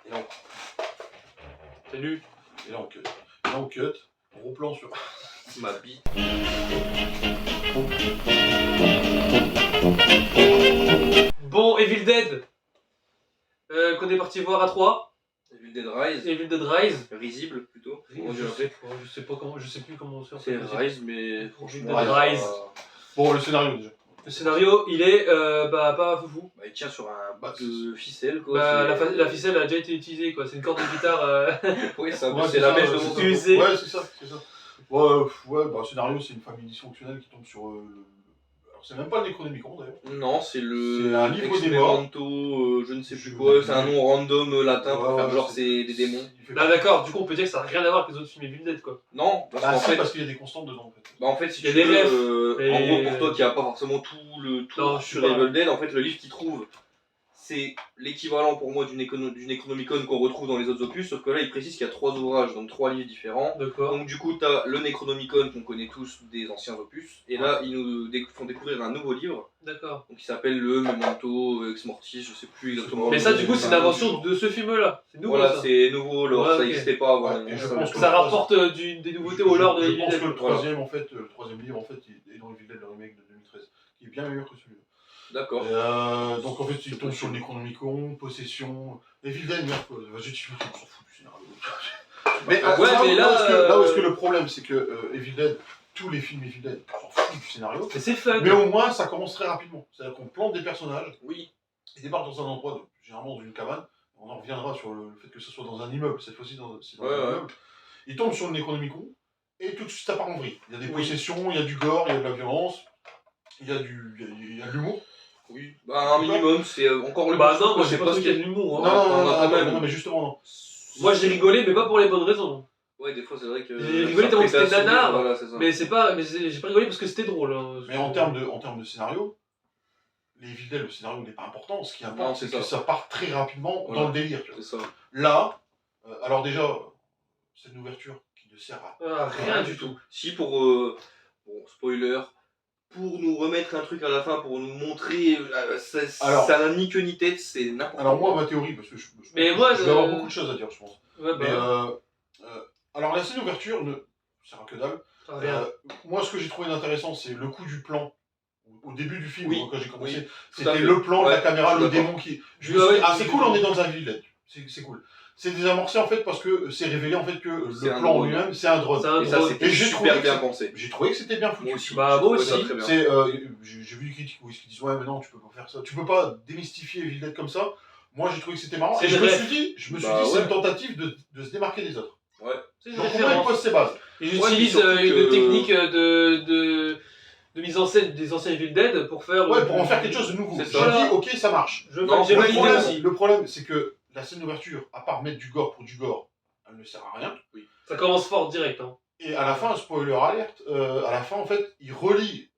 Et là, C'est nul. et là, on cut. Et là, on cut. Gros plan sur Ma bite. Bon, Evil Dead. Qu'on est parti voir à 3. Evil Dead Rise. Evil Dead Rise. Risible plutôt. Je Comment on dit en fait. sais pas comment, je sais plus comment on C'est Rise, mais franchement. Dead Rise. Bon, le scénario déjà. Le scénario, il est pas foufou. Bah, il tient sur un Bah, bout de ficelle quoi. Bah, c'est- la ficelle a déjà été utilisée quoi. C'est une corde de guitare. Oui, ça, Ouais, c'est la ça, mèche de c'est mon ça. Usé. Ouais, c'est ça, c'est ça. Ouais, bah, scénario, c'est une famille dysfonctionnelle qui tombe sur. Alors, c'est même pas le Necronomicon d'ailleurs. Non, c'est le. C'est un livre des morts. Expérimento, je ne sais plus quoi, c'est un nom random latin pour faire genre c'est des démons. Ah d'accord, du coup on peut dire que ça n'a rien à voir avec les autres films Evil Dead quoi. Non, parce Bah, qu'en si, fait. parce qu'il y a des constantes dedans en fait. Bah en fait, si Il y a tu des veux, refs, mais- en gros pour toi qui a pas forcément tout le Non, tour je suis sur pas- Evil Dead, en fait le livre qu'il trouve, c'est l'équivalent pour moi du Necronomicon qu'on retrouve dans les autres opus, sauf que là il précise qu'il y a 3 ouvrages, donc 3 livres différents. D'accord. Donc du coup t'as le Necronomicon qu'on connaît tous des anciens opus, et là ils nous font découvrir un nouveau livre, D'accord. donc qui s'appelle le Memento Ex Mortis, je sais plus exactement. Mais le ça nom du coup du c'est une livre. invention de ce film là. C'est nouveau Voilà, ça. c'est nouveau, alors Ouais, ça ok. n'existait pas avant. Ouais, et je ça- pense que- Ça rapporte des nouveautés au lore de Je Evil pense Dead. que le troisième, en fait, le troisième livre, en fait, il est dans Evil Dead, le remake de 2013, qui est bien meilleur que celui-là. D'accord. Donc en fait, il tombe sur le Necronomicon, possession. Evil Dead, merde, quoi. Je dis, on s'en fout du scénario. Mais, Ouais, mais là, où est-ce que le problème, c'est que Evil Dead, tous les films Evil Dead, on s'en fout du scénario. Mais c'est fun. Mais au moins, ça commence très rapidement. C'est-à-dire qu'on plante des personnages, Oui. ils débarquent dans un endroit, généralement dans une cabane. On en reviendra sur le fait que ce soit dans un immeuble, cette fois-ci c'est dans Ouais, un ouais. immeuble. Ils tombent sur le Necronomicon, et tout de suite ça part en vrille. Il y a des Oui. possessions, il y a du gore, il y a de la violence, il y a de l'humour. Oui. Bah un minimum, c'est encore le Bah non, moi c'est j'ai pas trouvé qu'il y a de l'humour. Non, Hein. non, non, on a non, quand attends, même- non, mais justement, non. Moi j'ai rigolé mais pas pour les bonnes raisons. Ouais, des fois c'est vrai que. J'ai rigolé ça tellement que prête à c'était sourire, nanar. voilà, c'est ça. Mais c'est pas. Mais j'ai pas rigolé parce que c'était drôle. Hein. Mais en termes de scénario, les Evil Dead, le scénario n'est pas important. Ce qui Non, importe, c'est c'est que ça part très rapidement Voilà. dans le délire. Tu vois. C'est ça. Là, alors déjà, c'est une ouverture qui ne sert à Ah, rien du tout. Si pour. Bon, spoiler. Pour nous remettre un truc à la fin, pour nous montrer. Alors- Ça n'a ni queue ni tête, c'est n'importe Alors quoi. moi, ma théorie, parce que Mais moi, je vais avoir beaucoup de choses à dire, je pense. Ouais, Mais bah. alors la scène d'ouverture ne sert à que dalle. Rien. Moi, ce que j'ai trouvé d'intéressant, c'est le coup du plan. Au début du film, Oui, quand j'ai commencé, oui, tout à c'était fait. le plan de la Ouais, caméra, je suis le d'accord. démon qui. Je Ouais, me suis dit, ouais, ah, c'est c'est cool, cool. on est dans un village. C'est cool. C'est désamorcé en fait parce que c'est révélé en fait que C'est le un plan en drone. lui-même, c'est un drone. C'est un Et ça, drone. c'était Et j'ai trouvé super que bien c'est- pensé. J'ai trouvé que c'était bien foutu. Moi aussi. Bah, j'ai moi trouvé ça aussi. très bien. C'est, j'ai vu des critiques qui disent ouais mais non tu peux pas faire ça, tu peux pas démystifier Evil Dead comme ça. Moi j'ai trouvé que c'était marrant C'est et je une me ref. suis dit c'est ouais. une tentative de se démarquer des autres. Ouais. C'est une Donc au moins il référence. pose ses bases. Ils Ouais, utilisent surtout une que- technique de mise en scène des anciens Evil Dead pour faire. Ouais pour en faire quelque chose de nouveau. C'est J'ai ça. dit ok ça marche. Non, J'ai Le validé problème, aussi. le problème c'est que la scène d'ouverture, à part mettre du gore pour du gore, elle ne sert à rien. Ça commence fort direct. Hein. Et à la fin, spoiler alert, à la fin en fait il relie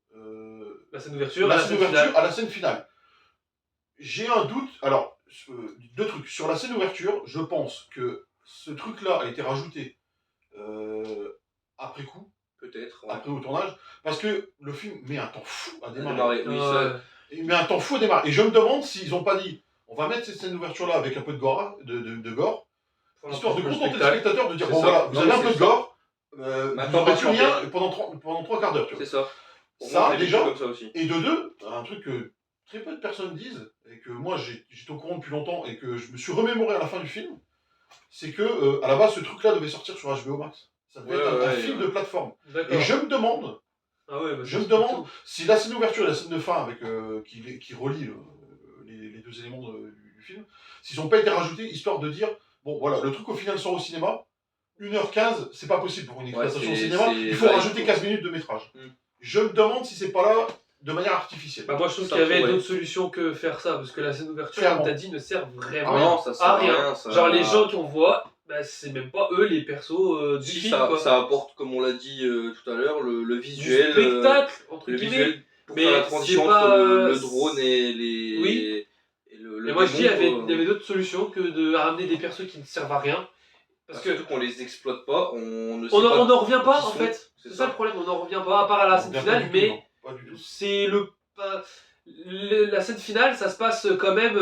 La scène d'ouverture, la la scène scène d'ouverture finale. à la scène finale. J'ai un doute, alors, deux trucs. Sur la scène d'ouverture, je pense que ce truc-là a été rajouté après coup, Peut-être. Ouais. après au tournage, parce que le film met un temps fou à démarrer. Démarrer, oui, ça- Ouais. Il met un temps fou à démarrer. Et je me demande s'ils n'ont pas dit, on va mettre cette scène d'ouverture-là avec un peu de gore, gore histoire de Pour le contenter le spectacle. spectateur, de dire, C'est bon ça. voilà, vous Non, avez mais un peu c'est de ça. gore, Maintenant, vous n'aurez on plus va rien chanter. pendant 3 quarts d'heure, tu vois. C'est ça. Pour Ça, moi, je l'ai déjà, vécu comme ça aussi. Et de deux, un truc que très peu de personnes disent, et que moi j'étais au courant depuis longtemps, et que je me suis remémoré à la fin du film, c'est que à la base ce truc-là devait sortir sur HBO Max. Ça devait Ouais, être un ouais, film ouais. de plateforme. D'accord. Et je me demande, Ah ouais, bah, je ça, me c'est demande tout. si la scène d'ouverture et la scène de fin avec, qui relie les deux éléments du film, s'ils n'ont pas été rajoutés, histoire de dire, bon voilà, le truc au final sort au cinéma, 1h15, c'est pas possible pour une exploitation au c'est- cinéma, c'est- il faut là, rajouter il faut- 15 minutes de métrage. Mm. Je me demande si c'est pas là de manière artificielle. Bah, moi je trouve Ça qu'il y avait pourrait. d'autres solutions que faire ça, parce que la scène d'ouverture, Clairement. comme t'as dit, ne sert vraiment Ah non, ça sert à à rien. rien. ça- Genre les gens qu'on voit, bah, c'est même pas eux les persos du Si, film. ça, quoi. ça apporte, comme on l'a dit tout à l'heure, le Du visuel. spectacle, entre Le guillemets. visuel pour Mais faire la c'est transition pas- entre le drone et les. Oui. Et le Mais moi je dis, démon, il y avait d'autres solutions que de ramener des persos qui ne servent à rien. Parce que surtout qu'on les exploite pas, on ne sait on pas. n'en revient pas qui en sont. fait. C'est C'est ça. ça le problème, on n'en revient pas, à part à la scène Bien, finale, pas du tout, mais non, pas du tout. c'est le. La scène finale, ça se passe quand même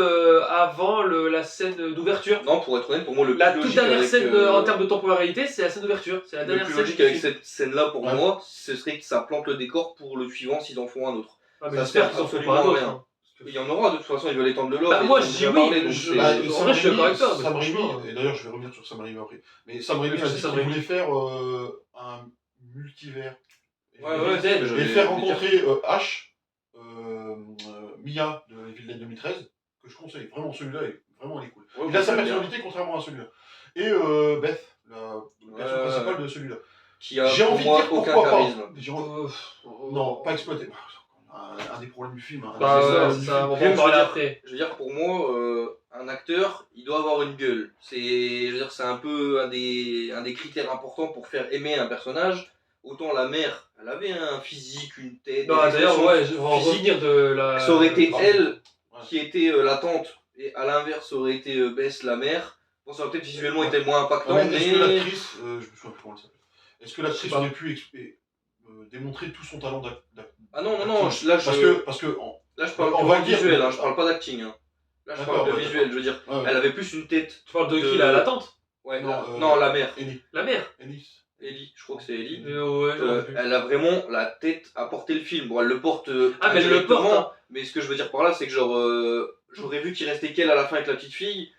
avant la scène d'ouverture. Non, pour être honnête, pour moi, le La plus toute logique dernière avec, scène en termes de temporalité, c'est la scène d'ouverture. C'est la le dernière plus scène logique du avec film. cette scène-là, pour Ouais. moi, ce serait que ça plante le décor pour le suivant s'ils en font un autre. Ah, mais Ça j'espère sert qu'ils en font absolument pas un autre. rien. hein. Il y en aura, de toute façon, ils veulent étendre le lore. Bah, et moi, ils en je ont dis déjà oui, parlé, donc je- c'est- bah, en vrai, je suis d'accord avec toi, mais Sam Raimi, franchement, et d'ailleurs je vais revenir sur Sam Raimi après, mais Sam Raimi Oui, a c'est dit Sam qu'il Raimi. voulait faire un multivers. Ouais, Et- ouais, Dead, je et vais faire le dire. rencontrer Ash, Mia de Evil Dead 2013, que je conseille. Vraiment, celui-là, il est cool. Ouais, Il a sa j'aime bien. personnalité contrairement à celui-là. Et Beth, la personne Ouais, principale ouais. de celui-là. Qui a J'ai pour envie de moi dire aucun pourquoi charisme. pas. Non, pas exploité. Un des problèmes du film. Hein. Bah, c'est ça, c'est ça, on va Je veux en parler dire- après. Je veux dire, pour moi, un acteur, il doit avoir une gueule. Je veux dire, c'est un peu un des critères importants pour faire aimer un personnage. Autant la mère, elle avait un physique, une tête. Non, des d'ailleurs, expressions ouais, on va en physiques. revenir de la. Ça aurait été Ah, elle ouais. qui était la tante, et à l'inverse, ça aurait été Bess, la mère. Bon, ça aurait peut-être visuellement été moins impactant, Ouais, mais est-ce que mais. l'actrice, je me souviens plus comment elle s'appelle, est-ce que l'actrice Je sais pas. aurait pu démontrer tout son talent d'actrice? Ah non, non, non, là Parce que là, je parle on purement va le dire, visuel, mais- hein, je parle pas d'acting. Hein. Là, je D'accord, parle de ouais, visuel, je veux dire. ouais, ouais. Elle avait plus une tête. Tu parles de de- qui là, la tante? Ouais, Non, non, la mère. Ellie. La mère? Ellie, je crois que c'est Ellie. Ouais, j'aurais pu. Elle a vraiment la tête à porter le film. Bon, elle le porte Ah, mais elle le porte, indirectement, hein. mais ce que je veux dire par là, c'est que genre, j'aurais vu qu'il restait qu'elle à la fin avec la petite fille.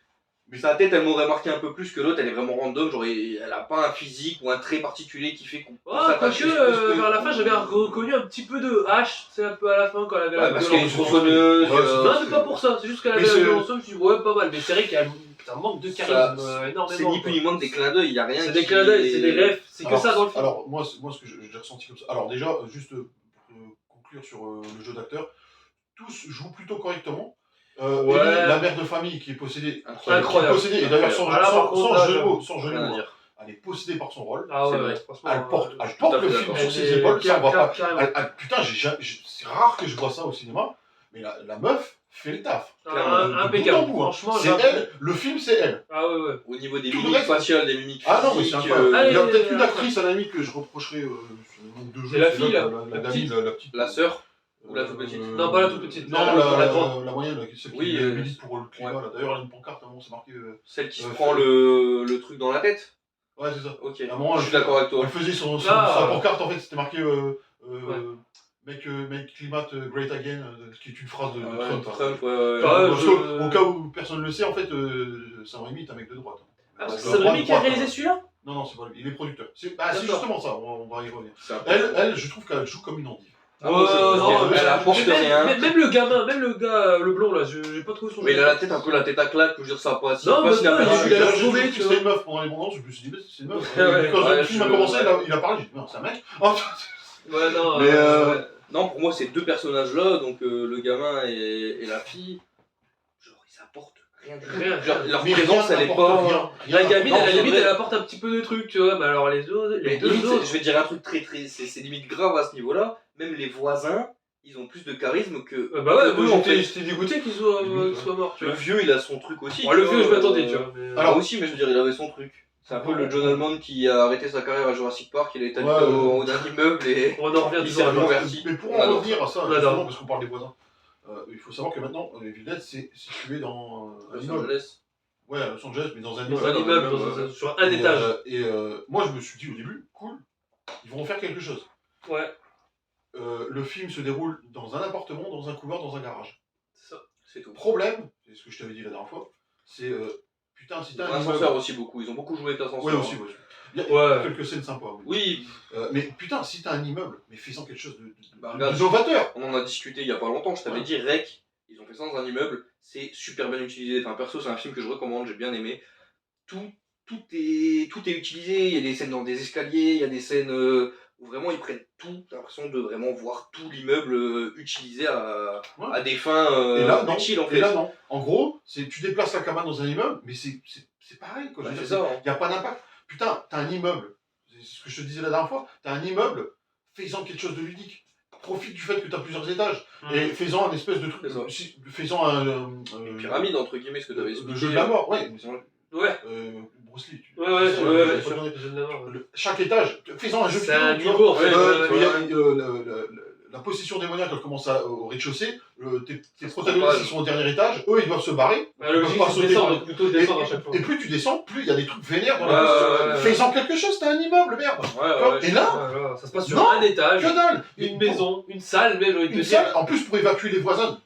Mais- Sa tête, elle m'aurait marqué un peu plus que l'autre, elle est vraiment random. Genre, elle a pas un physique ou un trait particulier qui fait qu'on peut Ah, quoique, s'attacher. vers la fin, j'avais reconnu un petit peu de H, c'est un peu à la fin quand elle avait Ouais, la parce gueule qu'elle en est dessous. tronçonneuse. Ouais, Non, c'est pas pour ça, c'est juste qu'elle Mais avait la c'est- gueule en dessous, je me suis dit, ouais, pas mal, mais c'est vrai qu'il y a un manque de Ça- charisme c'est énormément. ni plus ni moins que des clins d'œil, il y a rien C'est qui des clins d'œil, est- c'est des rêves, c'est que Alors, ça dans le film. Alors, moi, ce que j'ai ressenti comme ça. Alors, déjà, juste pour conclure sur le jeu d'acteur, tous jouent plutôt correctement. Ouais. Ellie, la mère de famille qui est possédée, Incroyable. qui est possédée, et d'ailleurs sans, Voilà, par contre, là, jeu de j'avoue. mots, sans jeu de Rien à mots, dire. elle est possédée par son rôle. Ah c'est ouais, vrai. franchement. Elle porte tout à le fait film d'accord. sur ses épaules, ça on va pas. Carrément. Putain, c'est rare que je vois ça au cinéma, mais la meuf fait le taf. clairement, De Impeccable, bout en bout, hein. franchement. C'est elle, le film c'est elle. Ah ouais, ouais. Au niveau des Tout le mimiques reste- faciales, des mimiques Ah non, mais c'est physiques, incroyable. Allez, Il y a peut-être une allez, actrice à la limite que je reprocherais sur le nombre de jeux. C'est la fille, là, la la gamine, petite. la petite. la sœur. Ou la toute petite. Non, pas la toute petite, Non, la grande. la moyenne, celle Oui, qui milite pour le climat. ouais. Là. D'ailleurs, elle a une pancarte, à un moment, c'est marqué. Celle qui se Euh, prend le truc dans la tête. Ouais, c'est ça. Ok, À un moment, je suis d'accord avec toi. Elle faisait sa Ah. pancarte, en fait, c'était marqué Ouais. Make climate great again, qui est une phrase de Ouais, Trump. hein. Trump, ouais, Ah, Parce je- que, au cas où personne ne le sait, en fait, Sam Raimi est un mec de droite. hein. Ah, parce que De c'est droite, Rémi qui a droite, réalisé hein. celui-là? Non, non, c'est pas lui. Il est producteur. C'est D'accord. justement ça, on va y revenir. C'est un peu- Elle, je trouve qu'elle joue comme une endive. Ah, moi, elle apporte mais rien. Même le gamin, même le gars, le blond là, j'ai pas trouvé son Mais il jeu. a la tête un peu la tête à claque, je veux dire ça passe. Non, mais il a non, perdu. il a l'air J'ai sauvé, cru que tu c'était vois. une meuf pendant les bandes annonces, je me suis dit, mais c'est une meuf. Ouais, ouais. Quand Ouais, le film a je- commencé, ouais. il a parlé, j'ai dit, non, c'est un mec. Oh, Ouais, non. Mais, ouais. Non, pour moi, ces deux personnages-là, donc le gamin et la fille, genre ils apportent rien du tout. Rien, Genre, rien. leur mais présence, rien elle est n'apporte pas. rien. La gamine, Non, à la c'est limite, vrai. elle apporte un petit peu de trucs, tu vois, mais alors les autres, les Mais deux limite, autres. je vais te dire un truc très, c'est limite grave à ce niveau-là. Même les voisins, ils ont plus de charisme que. Bah ouais, que eux, moi en fait. j'étais dégoûté qu'il soit Limite, mort, tu Le vois. vieux, il a son truc aussi. Ouais, tu le vois, vieux, je m'attendais, tu vois. mais- Alors Alors- aussi, mais je veux dire, il avait son truc. C'est un peu le John Hammond qui a arrêté sa carrière à Jurassic Park, il a été Ouais, habité ouais. en haut d'un immeuble et. On en revient Il toujours s'est à l'autre. reconverti. Mais pour On en adore revenir à ça, On adore. justement, parce qu'on parle des voisins, il faut savoir que maintenant, Evil Dead, c'est situé dans un Los immeuble. Angeles. Ouais, à Los Angeles, mais dans un Dans immeuble. un dans immeuble, un immeuble, sur un étage. Moi, je me suis dit au début, cool, ils vont en faire quelque chose. Ouais, Le film se déroule dans un appartement, dans un couloir, dans un garage. c'est ça. C'est tout. Problème, c'est ce que je t'avais dit la dernière fois, c'est putain, si t'as un L'ascenseur immeuble. aussi beaucoup, ils ont beaucoup joué avec l'ascenseur. Ouais, aussi, ouais. Il y a Ouais. quelques scènes sympas. Oui. Oui, Mais putain, si t'as un immeuble, mais fais-en quelque chose Bah, de regarde. novateur. on en a discuté il y a pas longtemps, je t'avais Ouais. dit Rec, ils ont fait ça dans un immeuble, c'est super bien utilisé. Enfin, perso, c'est un film que je recommande, j'ai bien aimé. Tout est utilisé, il y a des scènes dans des escaliers, il y a des scènes où vraiment ils prennent tout, t'as l'impression de vraiment voir tout l'immeuble utilisé à Ouais. des fins Et là, non. utiles en fait. Et là, non. En gros, tu déplaces la cabane dans un immeuble, mais c'est pareil. Quoi. Bah, Je veux c'est dire, ça. hein. Il n'y a pas d'impact. Putain, t'as un immeuble. C'est ce que je te disais la dernière fois. T'as un immeuble, fais-en quelque chose de ludique. Profite du fait que t'as plusieurs étages. Et fais-en un espèce de truc. C'est ça. Fais-en un. Une pyramide entre guillemets, ce que t'avais Le expliqué. jeu de la mort, ouais. Ouais, Bruce Lee. ouais, ouais, sais, ouais, je bien sais sûr. pas donner- Je viens de l'avoir, ouais. Chaque étage, fais-en un jeu C'est vidéo. un tu vois. niveau, en fait. Ouais, ouais, Il y a, ouais. la possession démoniaque, elle commence au rez-de-chaussée. tes protagonistes ils sont au dernier étage, eux ils doivent se barrer. Ouais, le Ils logique, peuvent pas c'est de sauter descendre, par- donc plutôt descendre à chaque fois. Et plus tu descends, plus il y a des trucs vénères dans Ouais, la construction. ouais, ouais. Fais-en quelque chose, t'as un immeuble, merde. Ouais, Et là, Voilà, ça se passe sur Non, un étage, que dalle. une maison, une salle, même, j'ai envie de te Une dire. salle, en plus pour évacuer les voisins.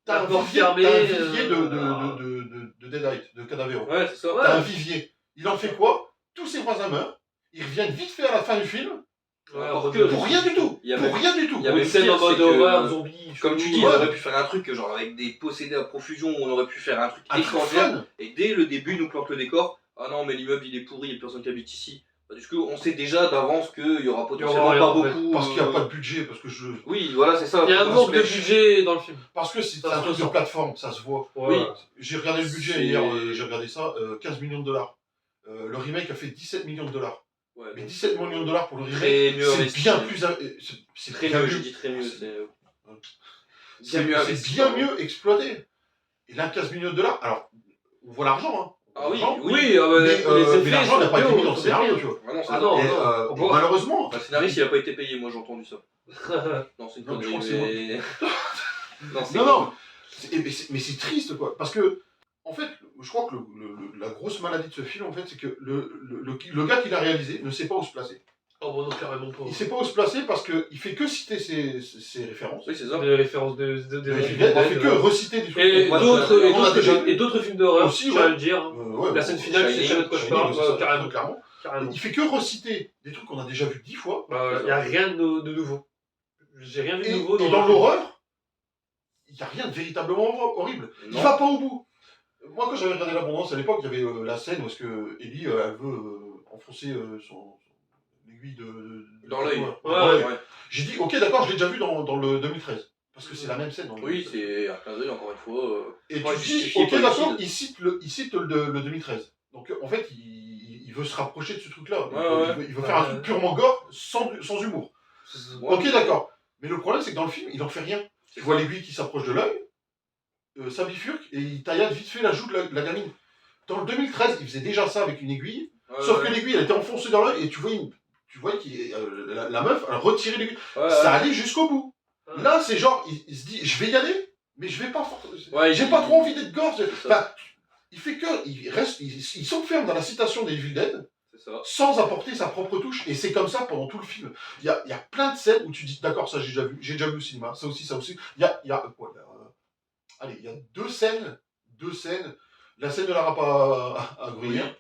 T'as La un porte vivier, fermée, t'as un vivier euh, de Deadite, de Cadavero. Ouais, c'est ça. Ouais. T'as un vivier. Il en fait quoi? Tous ses voisins meurent. Ils reviennent vite fait à la fin du film. Ouais, Encore en que- mode- Pour rien du tout. Il y a Pour même- rien du tout. il y a même Une scène pire, en mode c'est que- horreur, zombie. Comme tu dis, Ouais. on aurait pu faire un truc genre avec des possédés à profusion, on aurait pu faire un truc Un truc extraordinaire. fun. Et dès le début, ils nous plantent le décor. Ah non, mais l'immeuble il est pourri, il y a personne qui habite ici. Parce qu'on sait déjà d'avance qu'il y aura potentiellement rien, pas en fait. beaucoup. Parce qu'il n'y a pas de budget. Oui, voilà, c'est ça. Il y a un Parce manque que- de budget dans le film. Parce que c'est Ça un se truc de ressent. plateforme, ça se voit. Ouais. J'ai regardé le budget C'est- hier, j'ai regardé ça, 15 millions de dollars. Le remake a fait 17 millions de dollars. Ouais, Mais donc, 17 millions de dollars pour le remake, très mieux c'est investi. bien plus. C'est Très bien mieux, mieux. j'ai dit très mieux. C'est mieux c'est investi, bien pardon. mieux exploité. Et là, 15 millions de dollars, alors, on voit l'argent, hein. Ah oui, L'argent, oui. Oui, mais, les effets. l'argent n'a pas été sont mis dans le bien, scénario, sont tu vois. Ah non, c'est Ah ça. non, Et, non. et malheureusement, Le scénariste il a pas été payé, moi j'ai entendu ça. Non, c'est une Non, je connerie, crois que c'est mais. Non, c'est non, non, mais c'est triste, quoi. Parce que, en fait, je crois que la grosse maladie de ce film, en fait, c'est que le gars qui l'a réalisé ne sait pas où se placer. Oh, bon, non, carrément pas. Il sait pas où se placer parce qu'il fait que citer ses références. Oui, c'est ça. Des références de Il fait que reciter des trucs. Et Moi, d'autres on a déjà vu. et d'autres films d'horreur, Aussi, je tiens à ouais. le dire. Ouais, La scène finale, c'est Shining, Shadow de quoi je Shining, parle, c'est ça, carrément. clairement. Carrément. Il fait que reciter des trucs qu'on a déjà vus 10 fois. Il n'y a rien de nouveau. J'ai rien vu de Et, nouveau et dans l'horreur, il n'y a rien de véritablement horrible. Il Non. va pas au bout. Moi, quand j'avais regardé l'abondance à l'époque, il y avait la scène où est-ce que Ellie, elle veut enfoncer l'aiguille de Dans l'œil. Ouais. J'ai dit, ok, d'accord, je l'ai déjà vu dans le 2013. Parce que c'est la même scène dans le Oui, 2013. c'est un clin d'œil encore une fois. Et Ouais, tu dis, justifié, ok, pas d'accord, lucide. il cite le 2013. Donc en fait, il veut se rapprocher de ce truc-là. Ouais. Il veut faire un truc purement gore, sans humour. Ouais. Ok, d'accord. Mais le problème, c'est que dans le film, il en fait rien. Tu vois l'aiguille qui s'approche de l'œil, ça bifurque, et il taillade vite fait la joue de la gamine. Dans le 2013, il faisait déjà ça avec une aiguille, sauf que l'aiguille, elle était enfoncée dans l'œil, et tu voyais la meuf, elle retirait l'aiguille. Ça allait jusqu'au bout. Ouais. Là, c'est genre, il se dit, je vais y aller, mais je vais pas Ouais, j'ai il- pas trop envie d'être gore. ça. Enfin, il fait que, il s'enferme dans la citation des Evil Dead C'est ça. sans apporter sa propre touche. Et c'est comme ça pendant tout le film. Il y a plein de scènes où tu dis, d'accord, ça j'ai déjà vu au cinéma, ça aussi, ça aussi. Allez, il y a deux scènes. La scène de la râpe à gruyère,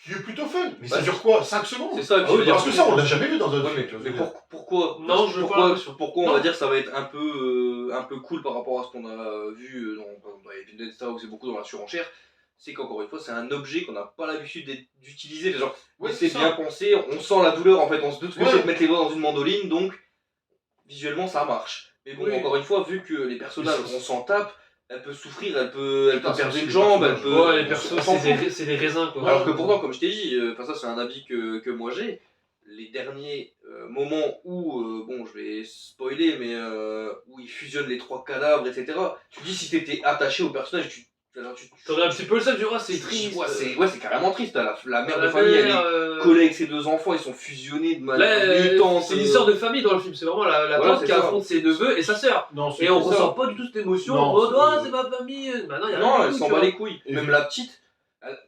qui est plutôt fun. Mais ça Ouais, dure quoi? 5 secondes? C'est ça, et puis Ah oui, je veux parce dire, que ça, on l'a jamais vu dans un Ouais, film. mais, tu vois, mais je veux dire. pourquoi Non, je veux pas l'impression. pourquoi on Non. va dire ça va être un peu cool par rapport à ce qu'on a vu dans les films d'Edsta où c'est beaucoup dans la surenchère, c'est qu'encore une fois c'est un objet qu'on n'a pas l'habitude d'utiliser. Genre, Ouais, c'est ça. bien pensé, on sent la douleur en fait, on se doute que Ouais. c'est de mettre les doigts dans une mandoline, donc visuellement ça marche. Mais bon, Oui. encore une fois, vu que les personnages Mais c'est- on s'en tape, elle peut souffrir, elle peut Putain, perdre c'est une les jambe, elle personnages. peut. Ouais, les on persos, s'en fout. c'est des raisins, quoi. Alors que pourtant, comme je t'ai dit, ça c'est un avis que moi j'ai, les derniers moments où, bon je vais spoiler, mais où ils fusionnent les trois cadavres, etc. Tu dis si t'étais attaché au personnage, T'aurais un petit peu le seum, tu vois, c'est triste. Ouais, c'est carrément triste, la mère de La famille, elle mère, est collée avec ses deux enfants, ils sont fusionnés de Là, manière mutante. c'est une histoire de famille dans le film, c'est vraiment la Voilà, tante c'est qui ça. affronte ses neveux et sa sœur. Non, Et on ça. ressent pas du tout cette émotion Non, en mode c'est- ah c'est ma famille. Bah non, y a Non, rien elle du tout, s'en tu bat vois. les couilles. Et Même vu- la petite,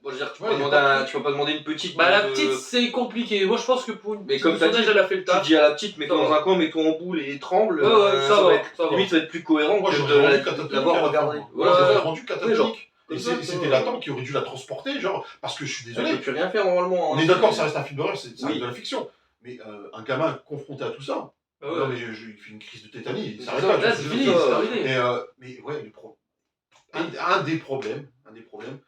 bon, je veux dire, tu Ouais, peux y a pas pas de demander truc. tu peux pas demander une petite. Bah la de- petite c'est compliqué. Moi je pense que pour une Mais petite comme t'as personnage dit, elle a fait le Tu taf. dis à la petite, mets-toi Ça dans va. un coin, mets-toi en boule et tremble. Ouais, ouais, ça va, va être, ça va. limite, ça va être plus cohérent Moi, que j'aurais de rendu la- catatonique l'avoir à la regardé. fin. Voilà, J'aurais c'est ça. rendu Ouais, catatonique. genre, Et comme ça, c'était la tante qui aurait dû la transporter, genre, parce que je suis Elle désolé. peut plus rien faire normalement. On hein. est d'accord, ça reste un film d'horreur, ça Oui. reste de la fiction. Mais un gamin confronté à tout ça, Bah ouais. non mais il fait une crise de tétanie, il C'est s'arrête ça, pas. Là tu c'est vois, fini, je veux dire. c'est terminé. Mais ouais, un des problèmes,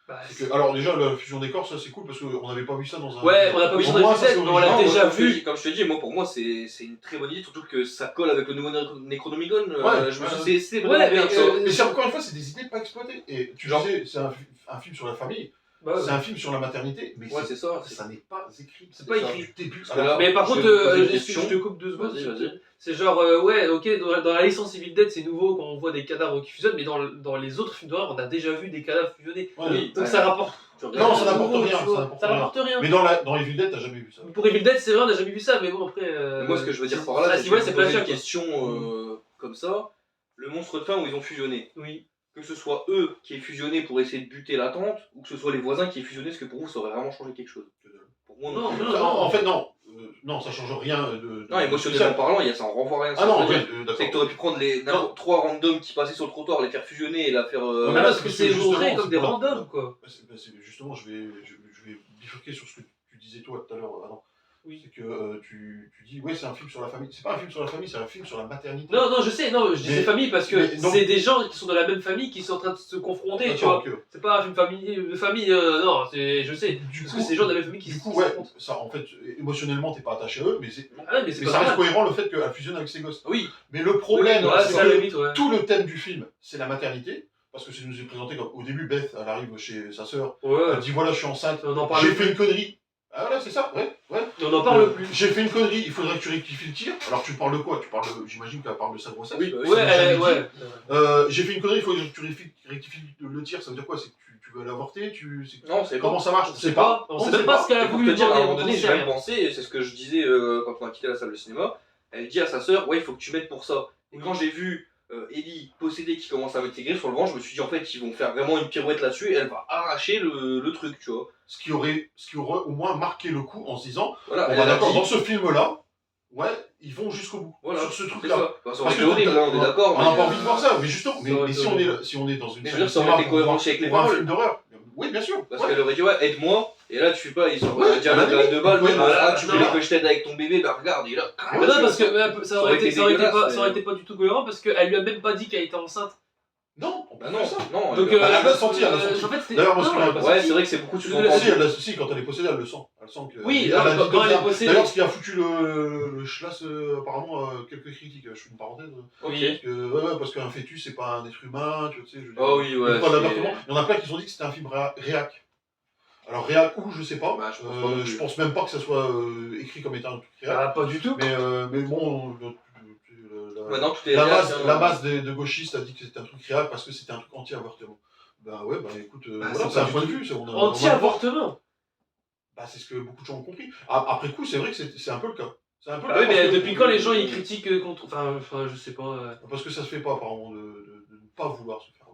Bah, c'est que, alors déjà, la fusion des corps, ça c'est cool parce qu'on n'avait pas vu ça dans un. Ouais, on n'a pas vu ça Au dans moins, les ça, c'est films, mais on l'a original. déjà Comme je te vu. dis- Comme je te dis, moi pour moi c'est une très bonne idée, surtout que ça colle avec le nouveau Necronomicon. Ouais, Je me ouais. dis, c'est Ouais, vraiment bien mais, ça. Mais c'est encore une fois, c'est des idées pas exploitées. Et tu Genre- disais, c'est un film sur la famille, Bah ouais. c'est un film sur la maternité, mais Ouais, c'est ça. ça n'est pas écrit. C'est pas ça. écrit. Du début Parce à que la là- fin. Mais par Je contre, vais te poser une je question. te coupe 2 secondes. Vas-y. C'est genre, ouais, ok, dans la licence Evil Dead, c'est nouveau quand on voit des cadavres qui fusionnent, mais dans les autres films d'horreur, on a déjà vu des cadavres fusionnés. Ouais. Oui, Donc ouais. ça rapporte. Non, ça n'apporte nouveau, rien, tu vois. ça n'apporte Ça rien. rapporte rien. Mais dans Evil Dead, t'as jamais vu ça. Pour Evil Dead, c'est vrai, on n'a jamais vu ça, mais bon, après. Moi, ce que je veux dire par à là, ce c'est que niveau-là, je c'est me pose plagiat, une quoi. question comme ça. le monstre de fin où ils ont fusionné. Oui. Que ce soit eux qui aient fusionné pour essayer de buter la tante, ou que ce soit les voisins qui aient fusionné, parce que pour vous, ça aurait vraiment changé quelque chose. Pour moi, Non, plus. non, Non, en fait, non. Non, ça change rien Non, émotionnellement parlant, ça en renvoie rien. Ah non, c'est ouais, c'est que d'accord. t'aurais pu prendre les trois randoms qui passaient sur le trottoir, les faire fusionner et la faire. Ouais, Ah, mais là, parce c'est que parce c'est que montré justement, comme c'est des pas- randoms, quoi. Justement, je vais bifurquer sur ce que tu disais toi tout à l'heure, Adam. Oui. C'est que tu dis, ouais, c'est un film sur la famille. C'est pas un film sur la famille, c'est un film sur la maternité. Non, non, je sais, non, je disais Mais- famille parce que mais donc- c'est des gens qui sont dans la même famille qui sont en train de se confronter, tu vois. D'accord, ok. C'est pas un film de famille, non, je sais. Du Parce coup, que c'est des gens de la même famille qui du coup, qui ouais, s'affrontent. ça, en fait, émotionnellement, t'es pas attaché à eux, mais, Ah ouais, mais c'est mais pas ça reste normal. cohérent le fait qu'elle fusionne avec ses gosses. Oui, Mais le problème, Ouais, c'est c'est à la que limite, ouais. tout le thème du film, c'est la maternité. Parce que ça nous est présenté comme au début, Beth, elle arrive chez sa sœur, Ouais, elle dit voilà, je suis enceinte, on en parle j'ai plus. fait une connerie. Ah voilà, c'est ça, ouais. On en parle plus. J'ai fait une connerie, il faudrait que tu rectifies le tir. Alors tu parles de quoi? J'imagine qu'elle parle de sa grossesse. oui, bah oui. Ouais, jamais elle, dit. ouais. J'ai fait une connerie, il faut que tu rectifies le tir. Ça veut dire quoi? C'est que tu veux l'avorter? Non, c'est Comment ça marche? On sait pas. On sait même pas ce qu'elle a Et pour voulu te dire, dire. à un moment on donné, sait j'ai même rien. pensé, et c'est ce que je disais quand on a quitté la salle de cinéma, elle dit à sa sœur, ouais, il faut que tu m'aides pour ça. Et quand j'ai vu Ellie possédée qui commence à mettre ses griffes sur le ventre, je me suis dit, en fait, ils vont faire vraiment une pirouette là-dessus, et elle va arracher le truc, tu vois. Ce qui aurait au moins marqué le coup en se disant, Voilà, bon elle bah a d'accord, dit, dans ce film-là, ouais, ils vont jusqu'au bout. voilà, Sur ce c'est truc-là. ça. Bah, ça aurait Parce été que horrible, hein, on est d'accord. On n'a mais, pas envie de voir ça, mais justement, Ça aurait mais été si horrible. on est dans une Mais je salle veux dire, ça aurait de été cinéma cohérent aussi avec les pour un paroles. film d'horreur. Oui, bien sûr. Parce ouais. qu'elle aurait dit, ouais, aide-moi, et là, tu fais pas, ils sont Ouais, un dialogue à la à deux balles, limite, ouais, ouais, bah, non, tu non. veux que je t'aide avec ton bébé, bah regarde, il est là. Mais non, parce que ça aurait été dégueulasse, ça aurait été pas du tout cohérent parce qu'elle lui a même pas dit qu'elle était enceinte. Non, on peut Bah faire non, ça. non. Donc, elle l'a senti, elle l'a senti. en fait, c'était. D'ailleurs, moi, ce non, que- elle a pas Ouais, senti. c'est vrai que c'est beaucoup de Si, sous-entendus. si, quand elle est possédée, elle le sent. Elle sent que. Oui, elle alors, a dit quand comme elle est ça. possédée- D'ailleurs, ce qui a foutu le schlass, apparemment, quelques critiques. Je fais une parenthèse. Ok. Parce que, ouais, parce qu'un fœtus, c'est pas un être humain, tu sais. Je veux dire, Oh oui, ouais. pas c'est- d'avortement. Il y en a plein qui ont dit que c'était un film réac. Alors, réac ou, je sais pas. Bah, je pense pas non plus. Je pense même pas que ça soit écrit comme étant un truc réac. Ah, pas du tout. Mais bon. Maintenant, tout est La réel, masse, hein. la masse de gauchistes a dit que c'était un truc réel parce que c'était un truc anti-avortement. Bah ouais, bah écoute, Bah, voilà, c'est c'est un pas du point de tout vue. On a- Anti-avortement. Bah c'est ce que beaucoup de gens ont compris. Après coup, c'est vrai que c'est un peu le cas. C'est un peu le Ah cas oui, mais parce que- depuis quand les gens ils critiquent contre. Enfin, je sais pas. Parce que ça se fait pas apparemment de ne pas vouloir se faire.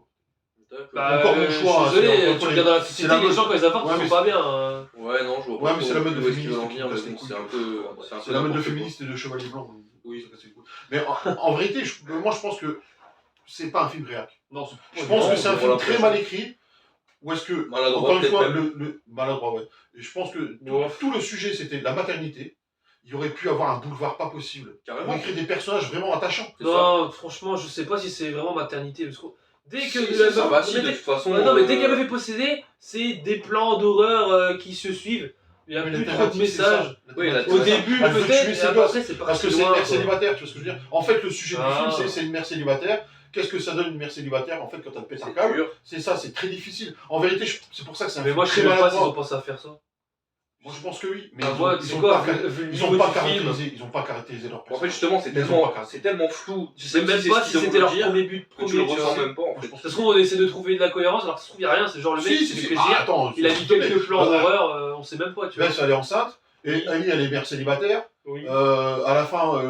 D'accord. Bah, Encore mon je suis choix, hein, désolé, c'est tu encore regardes dans la c'est société, la les mode. gens quand ils avortent, Ouais, ils mais sont pas bien. hein. Ouais, non, je vois Ouais, pas mais c'est la mode de où est-ce qu'ils veulent en féministes qui venir, mais casse les bon, couilles. c'est un peu. C'est un peu C'est la mode de n'importe quoi. féministes et de chevaliers blancs. Oui. Ça casse les couilles. Mais en vérité, moi je pense que c'est pas un film réac. Non, Je pense Non, que c'est un on film l'a très l'impression. mal écrit. Ou est-ce que, Maladroit, encore une peut-être fois, même. le maladroit, ouais. Et je pense que Ouais. tout le sujet, c'était la maternité. Il y aurait pu avoir un boulevard pas possible. On Carrément. écrit des personnages vraiment attachants. C'est ça. Non, franchement, je sais pas si c'est vraiment maternité. Parce que dès que. Si, c'est ça, bah si, mais de dès- toute façon. Ouais, non, mais dès qu'elle me fait posséder, c'est des plans d'horreur qui se suivent. Il y a Mais plus la trop de thématique, c'est messages. ça. Oui, la thématique, Au c'est ça. début, Elle veut peut-être, tuer et ses après, gosses. c'est Parce parti que c'est une loin. mère quoi. célibataire, tu vois ce que je veux dire. En fait, le sujet Ah. du film, c'est une mère célibataire. Qu'est-ce que ça donne une mère célibataire en fait quand elle pète un câble? dur. C'est ça, c'est très difficile. En vérité, c'est pour ça que c'est un Mais film moi, je très sais même pas s'ils maladroit. ont pensé à faire ça. Moi, je pense que oui. Mais Ah, ils moi, ont- tu ils sais ont quoi, pas vu le ils niveau ont pas du film. caractérisé, ils ont pas caractérisé leur En fait, personnage. justement, Ils ont pas c'est tellement flou. Je sais même si pas c'est si ce qu'ils c'était ont leur voulu dire, premier but que premier. tu le tu ressens vois. même pas, en fait. Ça se trouve, on essaie de trouver de la cohérence, alors que ça se trouve, il n'y a rien. C'est genre le mec qui fait plaisir. attends, Il a dit quelques plans Ah, d'horreur, on sait même pas, tu vois. Bess, elle est enceinte, et Ali, elle est mère célibataire. Oui. À la fin,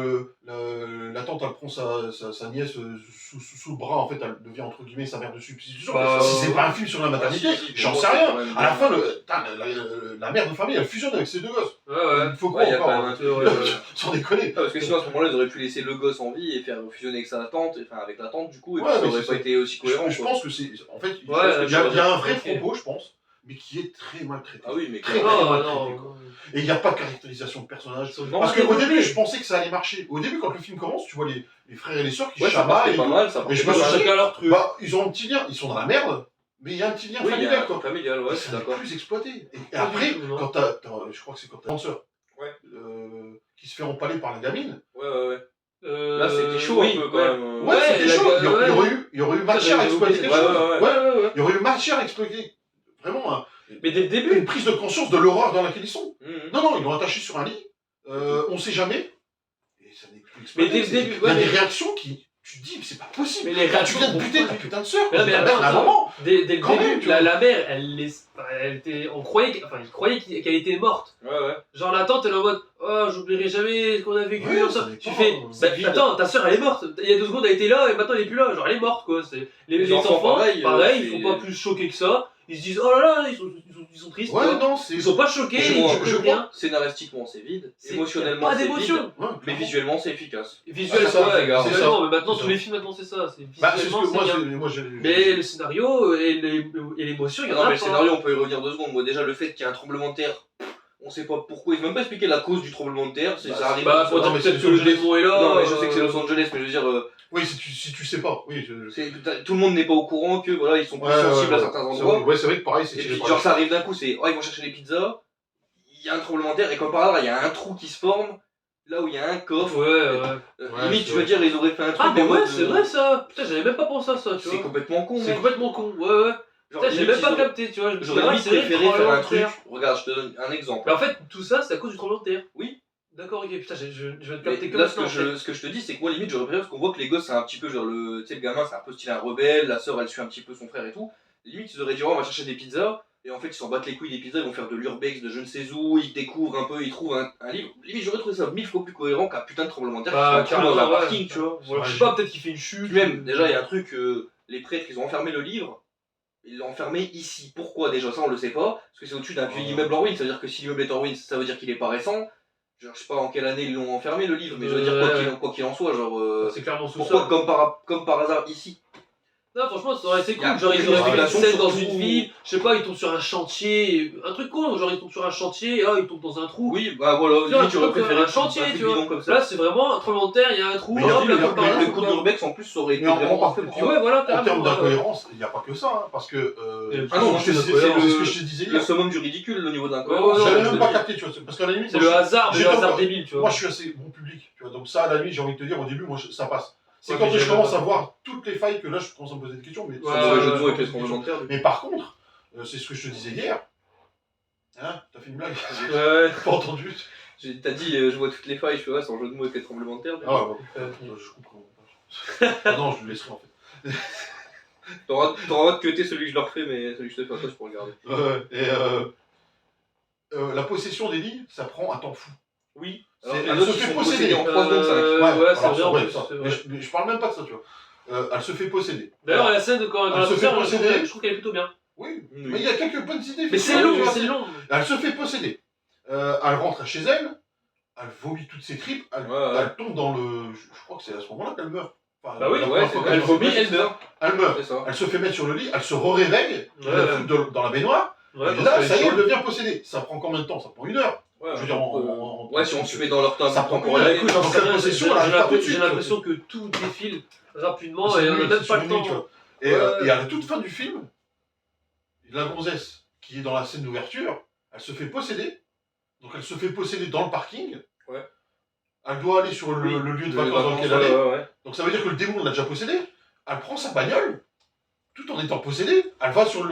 la tante, elle prend sa nièce sous le bras, en fait, elle devient entre guillemets sa mère de substitution. Bah, Si c'est pas un film sur la maternité, si, j'en pour sais moi, c'est rien. quand même À la bien. fin, la mère de famille, elle fusionne avec ses deux gosses. Ouais, ouais. Il faut Ouais, quoi il y a encore quand même un hein. truc. Sans déconner. Ah, parce que sinon, à ce moment-là, ils auraient pu laisser le gosse en vie et faire fusionner avec sa tante, enfin avec la tante, du coup, et Ouais, puis ça mais aurait c'est pas ça. été aussi cohérent. Je quoi. pense que c'est. En fait, il y Ouais, a un vrai ok. propos, je pense, mais qui est très mal traité. Ah oui, mais Très, clairement. très mal Non, traité, non. quoi. Et il n'y a pas de caractérisation de personnage. Ils sont Parce vraiment qu'au début, développés. je pensais que ça allait marcher. Au début, quand le film commence, tu vois les frères et les sœurs qui Ouais, ça partait chamaillent. pas mal, ça Et partait je pas me suis mal. dit, Chacun leur truc. bah, ils ont un petit lien. Ils sont dans la merde, mais il y a un petit lien Oui, il y a familial, un quoi. truc familial, ouais, Et c'est ça n'est d'accord. plus exploité. Et Pas du après, tout, non. quand je crois que c'est quand t'as une sœur Ouais. qui se fait empaler par la gamine. Ouais. Là, c'était chaud oui, un peu quand ouais. même. Ouais, c'était la- chaud. Il y ouais. aurait eu matière à j'avais exploiter oublié. quelque chose. Ouais. Il y aurait eu matière à exploiter. Vraiment, Mais dès le début. une prise de conscience de l'horreur dans laquelle ils sont. Mhm. Non, ils l'ont attaché sur un lit. On sait jamais. Et ça n'est plus Mais exploité. dès le début, Il y a ouais, des mais- réactions qui. tu te dis, mais c'est pas possible. Mais les Quand tu réactions viens de sont buter pas ta du tout. putain de sœur, Mais non, mais ta mère, à un attends, moment. Dès le Quand même, début, tu vois. la mère, elle était, il croyait qu'elle était morte. Ouais. Genre la tante, elle est en mode, oh, j'oublierai jamais ce qu'on a vécu. Ouais, comme ça ça. dépend, Tu fais, c'est vide. attends, ta soeur, elle est morte. Il y a 2 secondes, elle était là et maintenant elle est plus là. Genre elle est morte quoi. Les enfants, pareil, ils c'est- sont pas plus choqués que ça. Ils se disent, oh là là, ils sont tristes. Ouais, quoi. non, c'est. Ils sont pas choqués, Je ils vois, comprennent je rien. Scénaristiquement, c'est vide. C'est- Émotionnellement, y a pas c'est vide. d'émotion. Ouais, Mais clairement. visuellement, c'est efficace. Visuellement, Ah, c'est ça, ouais, gars. c'est visuellement, ça. mais maintenant C'est tous ça. les films maintenant c'est ça. Bah, c'est ce Visuellement, que moi, c'est bien. j'ai. Mais le scénario et l'émotion, il y en Non, a mais pas. le scénario, on peut y revenir 2 secondes. Moi, déjà, le fait qu'il y ait un tremblement de terre, on sait pas pourquoi. Ils n'ont même pas expliqué la cause du tremblement de terre. Bah, Ça arrive. Bah, comme pour ça. dire mais peut-être c'est que le Los Angeles. démon est là. Non, mais je sais que c'est Los Angeles, mais je veux dire, Oui, si tu sais pas. Oui, tout le monde n'est pas au courant que voilà, ils sont plus sensibles à certains C'est endroits. vrai, ouais, c'est vrai que pareil, c'est Et tiré puis, par genre, les ça arrive d'un coup, c'est oh, ils vont chercher les pizzas, il y a un tremblement de terre, et comme par hasard, il y a un trou qui se forme, là où il y a un coffre. Ouais. Ouais, Limite, c'est tu veux vrai. dire, ils auraient fait un truc. Ah, mais en ouais, mode, c'est vrai ça. Putain, j'avais même pas pensé à ça, tu C'est vois. complètement con, C'est mec. complètement con. Ouais. Genre, Putain, j'ai limite, même pas ils auraient- capté, tu vois. Je me suis dit, J'aurais ah, limite c'est vrai, préféré faire un tremblement de truc. terre. Regarde, je te donne un exemple. Mais en fait, tout ça, c'est à cause du tremblement de terre. Oui. D'accord, ok. Putain, je viens de Mais capter comme là, ça. ce que je te dis, c'est que moi, limite, j'aurais préféré parce qu'on voit que les gosses, c'est un petit peu genre le. Tu sais, le gamin, c'est un peu style un rebelle, la sœur, elle suit un petit peu son frère et tout. Limite, ils auraient dit, oh, on va chercher des pizzas. Et en fait, ils s'en battent les couilles des pizzas, ils vont faire de l'urbex, de je ne sais où, ils découvrent un peu, ils trouvent un livre. Limite, j'aurais trouvé ça 1000 fois plus cohérent qu'un putain de tremblement de terre Bah, qui se retrouve dans un ouais. parking, tu vois. Ou alors, je sais pas, peut-être qu'il fait une chute. Puis même, déjà, il y a un truc, les prêtres, ils ont enfermé le livre, ils l'ont enfermé ici. Pourquoi déjà ça, on le sait pas, parce que c'est au-dessus d'un vieux immeuble en ruine, ça veut dire que si l'immeuble est en ruine, ça veut dire qu'il est pas récent. Genre, je sais pas en quelle année ils l'ont enfermé le livre, mais je veux dire, quoi qu'il en soit, genre. C'est clairement sous Pourquoi, ça. comme par hasard, ici? Non, franchement, ça aurait été Y a cool. Genre, ils aucune auraient fait une relation, scène dans surtout- une ville. Je sais pas, ils tombent sur un chantier. Un truc con, genre, ils tombent sur un chantier et là, ils tombent dans un trou. Oui, bah voilà, Tu vois, limite, j'aurais un truc, préféré un chantier, un truc tu vois. bidon comme ça. Là, c'est vraiment un tremblement de terre, il y a un trou. Mais hop, il y a là, des- comme par mais hasard, Le coup de quoi. l'urbex en plus, ça aurait été Mais en vraiment parfait parfait pour pour Ouais, ça. voilà, En termes carrément. d'incohérence, il n'y a pas que ça, hein, parce que. Ah non, c'est c'est ce le- que je te disais Le hier. summum du ridicule, le niveau Ouais, d'incohérence. ouais, J'avais non, même pas capté, tu vois, parce qu'à la limite. C'est moi, le hasard, mais j'ai le comme- hasard débile, tu vois. Moi, je suis assez bon public, tu vois, donc ça, à la limite, j'ai envie de te dire, au début, ça passe. C'est Ouais, quand mais je j'avais commence pas à voir toutes les failles que là, je commence à me poser des questions, mais Ouais, ça me Ouais, fait je des joue avec les questions. tremblements de terre. Mais par contre, c'est ce que je te disais hier. Hein, t'as fait une blague? Ouais. J'ai pas entendu. T'as dit, je vois toutes les failles, je fais, ouais, c'est un jeu de mots avec les tremblements de terre. Ah ouais, je comprends. Ah non, je le laisserai en fait. T'auras le droit de cuter celui que je leur fais, mais celui que je te fais à toi, je peux regarder. Et la possession des lits, ça prend un temps fou. Oui. C'est- Alors, elle les autres, se ils fait sont posséder. possédés en 3 secondes, ça. Ouais, c'est alors, vrai, en ouais, plus, ça. c'est Mais vrai. je parle même pas de ça, tu vois. Elle se fait posséder. D'ailleurs, la scène quand Elle la se fait sœur, posséder. je trouve qu'elle est plutôt bien. Oui, Oui. mais il y a quelques bonnes idées. Mais c'est effectivement, long, tu vois. c'est long. Elle se fait posséder. Elle rentre chez elle, elle vomit toutes ses tripes, elle, Ouais. elle tombe dans le. Je crois que c'est à ce moment-là qu'elle meurt. Enfin, Bah oui, la ouais, première c'est fois vrai, qu'elle elle se fait vomit, elle posséder, meurt. Elle meurt. C'est ça. Elle se fait mettre sur le lit, elle se réveille, Ouais, elle fout dans la baignoire, Ouais, et parce là, qu'elle ça y est, est elle devient possédée. Ça prend combien de temps? Ça prend 1 heure. Ouais, Je veux dire, en- ouais, si on se met dans leur temps, Ça prend pour combien? aller. Écoute, dans quelle possession, elle arrive pas tout de suite, J'ai tu vois. l'impression que tout défile rapidement C'est et on nul, a même c'est pas le sur une nuit, temps. tu vois. Et, Ouais. et à la toute fin du film, la gonzesse qui est dans la scène d'ouverture, elle se fait posséder. Donc elle se fait posséder dans le parking. Ouais. Elle doit aller sur Oui, le lieu de le vacances dans lequel elle est. ouais. Donc ça veut dire que le démon l'a déjà possédée. Elle prend sa bagnole, tout en étant possédée. Elle va sur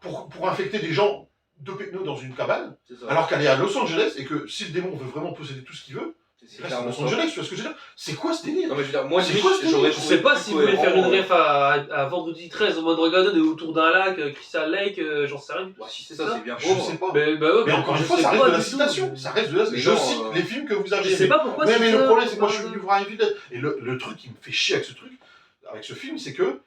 pour infecter des gens de Pecno dans une cabane, C'est ça. alors qu'elle est à Los Angeles et que si le démon veut vraiment posséder tout ce qu'il veut, C'est il reste à clairement Los ça. Angeles, tu vois ce que je veux dire? C'est quoi ce délire? Non, mais je veux dire, moi, C'est limite, quoi ce j'aurais délire? Je trouvé sais pas plus si vous voulez faire cohérent, une ref à Vendredi 13 en mode regarde autour d'un lac, Crystal Lake, j'en sais rien. Bah, si c'est ça, c'est bien Je pauvre. sais pas. Mais, bah ouais, Mais encore une fois, ça reste de la citation. Ça reste de la Mais Je non, cite les films que vous avez Je sais aimés. pas pourquoi Mais, c'est le ça, problème, c'est que moi, je par suis venu hasard. voir Evil Dead. Et le truc qui me fait chier avec ce truc, avec ce film, c'est que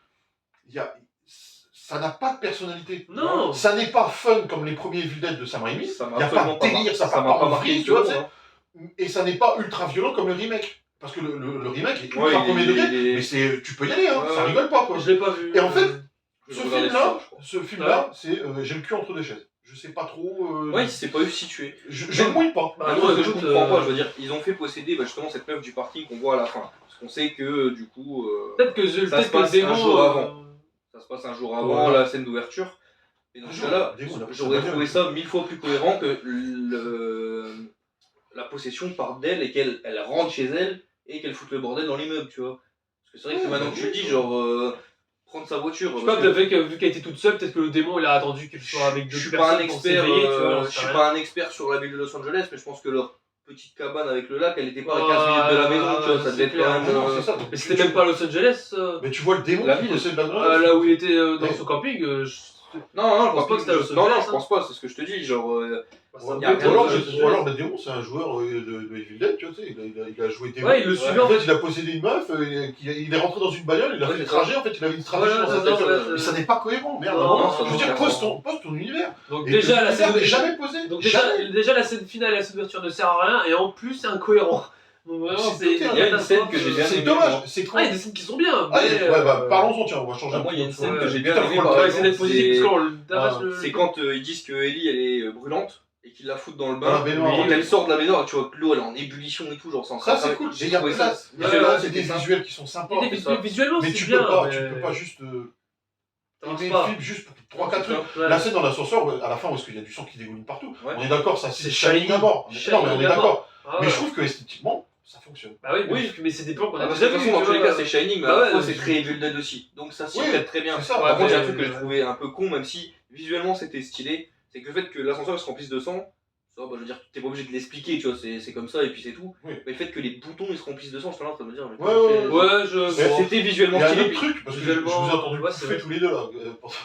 ça n'a pas de personnalité. Non. Ça n'est pas fun comme les premiers Evil Dead de Sam Raimi. Ça Il m'a n'y a pas absolument de délire, ça part m'a pas en marqué vrille, une tu vois. seconde, tu sais. Et ça n'est pas ultra violent comme le remake. Parce que le remake est ultra Ouais, premier il degré. est- Mais tu peux y aller, hein. Ouais, Ça ouais. rigole pas, quoi. Je l'ai pas vu. Et en fait, Je ce regardais film-là, ça, je crois. c'est j'ai le cul entre deux chaises. Je sais pas trop. Ouais, il s'est pas eu situé. Je ne mouille pas. Bah, Bah, non, moi, ce que je écoute, comprends pas, je veux dire, ils ont fait posséder justement cette meuf du parking qu'on voit à la fin. Parce qu'on sait que du coup, Peut-être que Ça se peut-être que le passe un démon. jour avant. ça se passe un jour avant Ouais. la scène d'ouverture. Et dans Un ce jour, cas-là, le démon, il a pris j'aurais sa trouvé bagnole. ça 1000 fois plus cohérent que la possession part d'elle et qu'elle rentre chez elle et qu'elle foute le bordel dans l'immeuble, tu vois. Parce que c'est vrai que Ouais, maintenant bah que tu le oui, dis, ça. genre, prendre sa voiture. Je sais parce pas, que- peut-être vu qu'elle était toute seule, peut-être que le démon il a attendu qu'elle soit avec je deux suis pas un personnes pour expert, s'éveiller, tu vois, j'en je sais suis rien. pas un expert sur la ville de Los Angeles, mais je pense que leur petite cabane avec le lac, elle était pas à 15 minutes de la maison, tu vois, ça devait être quand même. Non, c'est ça. Mais c'était même pas Los Angeles, Mais tu vois le démon La qui ville. possède la grotte. là où il était dans Ouais. son camping. Non, je pense pas que c'était à Los Non, Angeles, je pense pas, c'est ce que je te dis, genre. Ça me y a plaît, rien Ou alors, de- Los Angeles. ou alors le démon, c'est un joueur de Evil Dead, tu vois, il a joué démon. Ouais, il le suivait En en fait, il a possédé une meuf, il est rentré dans une bagnole, il a Ouais, fait le c'est ça. trajet, en fait, il avait une stratégie Ouais, dans c'est sa tête. ça, ouais, Mais ça n'est pas cohérent, merde. Non, vraiment. ça Je veux n'a dire, aucun pose ton univers. Donc Et déjà, la l'univers scène n'est jamais posé. Donc Jamais. déjà la scène finale et la scène d'ouverture ne sert à rien et en plus c'est incohérent. Donc vraiment C'est c'est tout est- il y a une scène que j'ai bien C'est aimé, dommage, moi. c'est con. Ah, il y a des scènes qui sont bien. Ah, mais, parlons-en, tiens, on va changer un Moi, peu. il y a une scène ouais. que j'ai bien Putain, aimée, faut par On va le- essayer d'être exemple, positif c'est- parce qu'on tabasse le. c'est quand ils disent que Ellie elle est brûlante et qu'ils la foutent dans le Dans la bain. baignoire, Quand ouais. elle sort de la baignoire, tu vois que l'eau elle est en ébullition et tout, genre Ça, c'est cool. J'ai Il y a trouvé ça. ça. C'est des visuels qui sont sympas. Et visuellement Mais c'est tu bien. peux pas juste Ça marche aimer pas. le film juste pour 3-4 trucs. Ouais. La scène dans l'ascenseur, à la fin, où est-ce qu'il y a du sang qui dégouline partout. Ouais. On est d'accord, ça C'est c'est Shining à mort. Shining Non, mais on est à mort. d'accord. Ah Mais ouais. je trouve que esthétiquement, ça fonctionne. Bah oui, Oui. mais c'est des plans qu'on Ah, a parce que déjà de toute vus. façon, dans tu tous les vois. cas, c'est Shining, mais Bah à la ouais, fois, mais c'est c'est- très Evil Dead aussi. Donc ça s'y Oui, prête très bien. c'est ça. Par contre, il y a un mais- truc que je trouvais un peu con, même si visuellement c'était stylé, c'est que le fait que l'ascenseur se remplisse de sang, ça, bah, je veux dire, t'es pas obligé de l'expliquer, tu vois, c'est comme ça et puis c'est tout. Oui. Mais le fait que les boutons ils se remplissent de sang, je suis là en train de me dire, mais Ouais, ouais, Ouais, c'était Il visuellement y a un stylé. autre truc, parce que je visuellement, vous ai entendu ouais, c'est bouffer vrai. tous les deux là,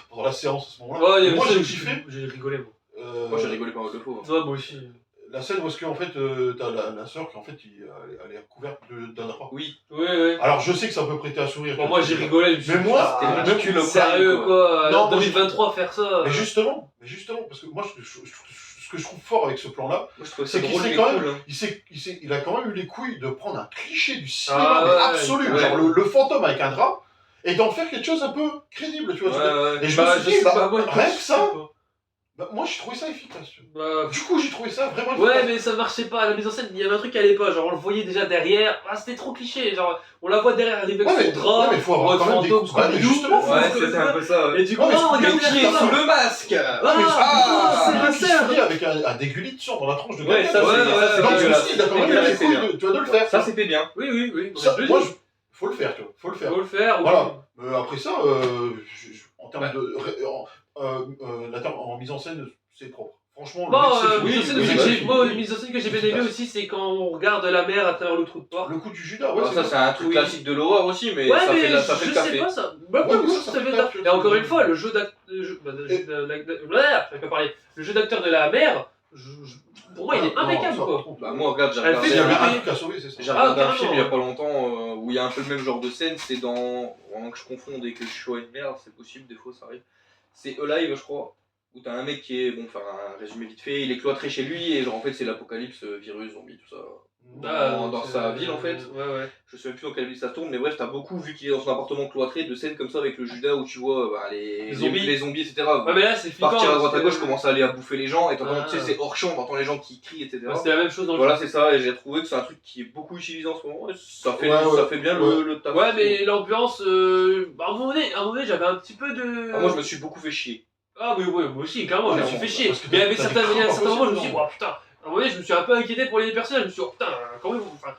pendant la séance à ce moment-là. Ouais, il y Et avait moi ça, j'ai kiffé j'ai rigolé moi. Moi j'ai rigolé pas mal de fois. Ouais, moi aussi. La scène où est-ce qu'en fait t'as la sœur qui en fait elle est recouverte d'un drap. Oui, Ouais. Alors je sais que ça peut prêter à sourire. Bon, moi j'ai rigolé. Mais moi, c'était même- ridicule au Sérieux prime, quoi. Non, En moi, 2023 faire ça. Mais justement, parce que moi ce que je trouve fort avec ce plan-là, Moi je trouve ça c'est qu'il drôle sait mais quand cool. même, hein. il a quand même eu les couilles de prendre un cliché du cinéma Ah, mais ouais, absolu, ouais. genre le fantôme avec un drap, et d'en faire quelque chose un peu crédible, tu vois. Ouais. Et je Bah, me suis dit, sais bah, pas, moi, rien que je sais ça, pas. bah, moi j'ai trouvé ça efficace. Tu vois. Bah, Du coup j'ai trouvé ça vraiment ouais, efficace. mais ça marchait pas. La mise en scène, il y avait un truc qui allait pas. Genre, on le voyait déjà derrière. Ah, c'était trop cliché. Genre, on la voit derrière arriver Ouais, avec mais- son drap. ouais, mais faut avoir en mode quand même des fantôme, coups. Ouais, mais Scooby-Doo. justement, faut- Ouais, c'était un peu ça. Et du coup, Ouais, mais non, c'est- regarde, Mais qui est derrière sous ça. le masque? Ah, le c'est ma sœur. avec un dégueulis de sang dans la tronche de Ouais, quelqu'un. ça, Ouais, c'est ouais, ça, c'est Donc je me dégueulasse. suis dit, il a quand même eu les C'est bien. couilles de le faire. Ça c'était bien. Oui. Ça, Je moi, dis, faut le faire, tu vois, faut le faire. faut le faire. oui. Voilà. Après ça, en termes de. En mise en scène, c'est propre. Franchement, le Bon, mec, c'est mise en fini. scène Oui, aussi oui, que oui, j'ai- moi, oui. une mise en scène que j'ai bien Efficace. aimé aussi, c'est quand on regarde la mer à travers le trou de porte. Le coup du Judas, ouais, Ça c'est un truc Oui. classique de l'horreur aussi, mais Ouais, ça mais fait ça fait je le sais café. pas ça. Bah, Ouais, pour mais moi, ça ça fait fait le ça. taf, Et encore tu une vois. fois, le jeu d'acteur. Le jeu d'acteur de la mer, pour moi, il est Ah, non, impeccable ça, quoi. par contre, Bah moi regarde, j'ai Elle regardé S'il y avait fait un truc à sauver, c'est ça. J'ai regardé un carrément, film il y a ouais. pas longtemps où il y a un peu le même genre de scène, c'est dans. Avant que je confonde et que je sois une merde, c'est possible, des fois ça arrive. C'est Alive, je crois, où t'as un mec qui est, bon, enfin un résumé vite fait, il est cloîtré chez lui et genre en fait c'est l'apocalypse, virus, zombie, tout ça. Dans sa ville, en fait. Ouais. Je sais même plus dans quelle ville ça tourne, mais bref, t'as beaucoup, vu qu'il est dans son appartement cloîtré, de scènes comme ça avec le Judas où tu vois Les zombies. les zombies, etc. Ouais, mais là, c'est flippant. Partir à droite à parce gauche, que- commencer à aller à bouffer les gens, et t'entends, Ah. tu sais, c'est hors champ, t'entends les gens qui crient, etc. Ouais, c'était la même chose dans le Voilà, c'est ça, et j'ai trouvé que c'est un truc qui est beaucoup utilisé en ce moment, et ça fait, Ouais, ça fait bien ouais. le taf. Ouais, mais l'ambiance, à un moment donné, j'avais un petit peu de. Ah, moi je me suis beaucoup fait chier. Ah, oui, moi aussi, carrément, je me suis Clairement, fait chier. parce que Mais il y avait t'as des certains crampes moments, je me suis dit, impossibles, oh putain, à un moment donné, je me suis un peu inquiété pour les personnages. Je me suis dit, oh putain, quand même. Enfin,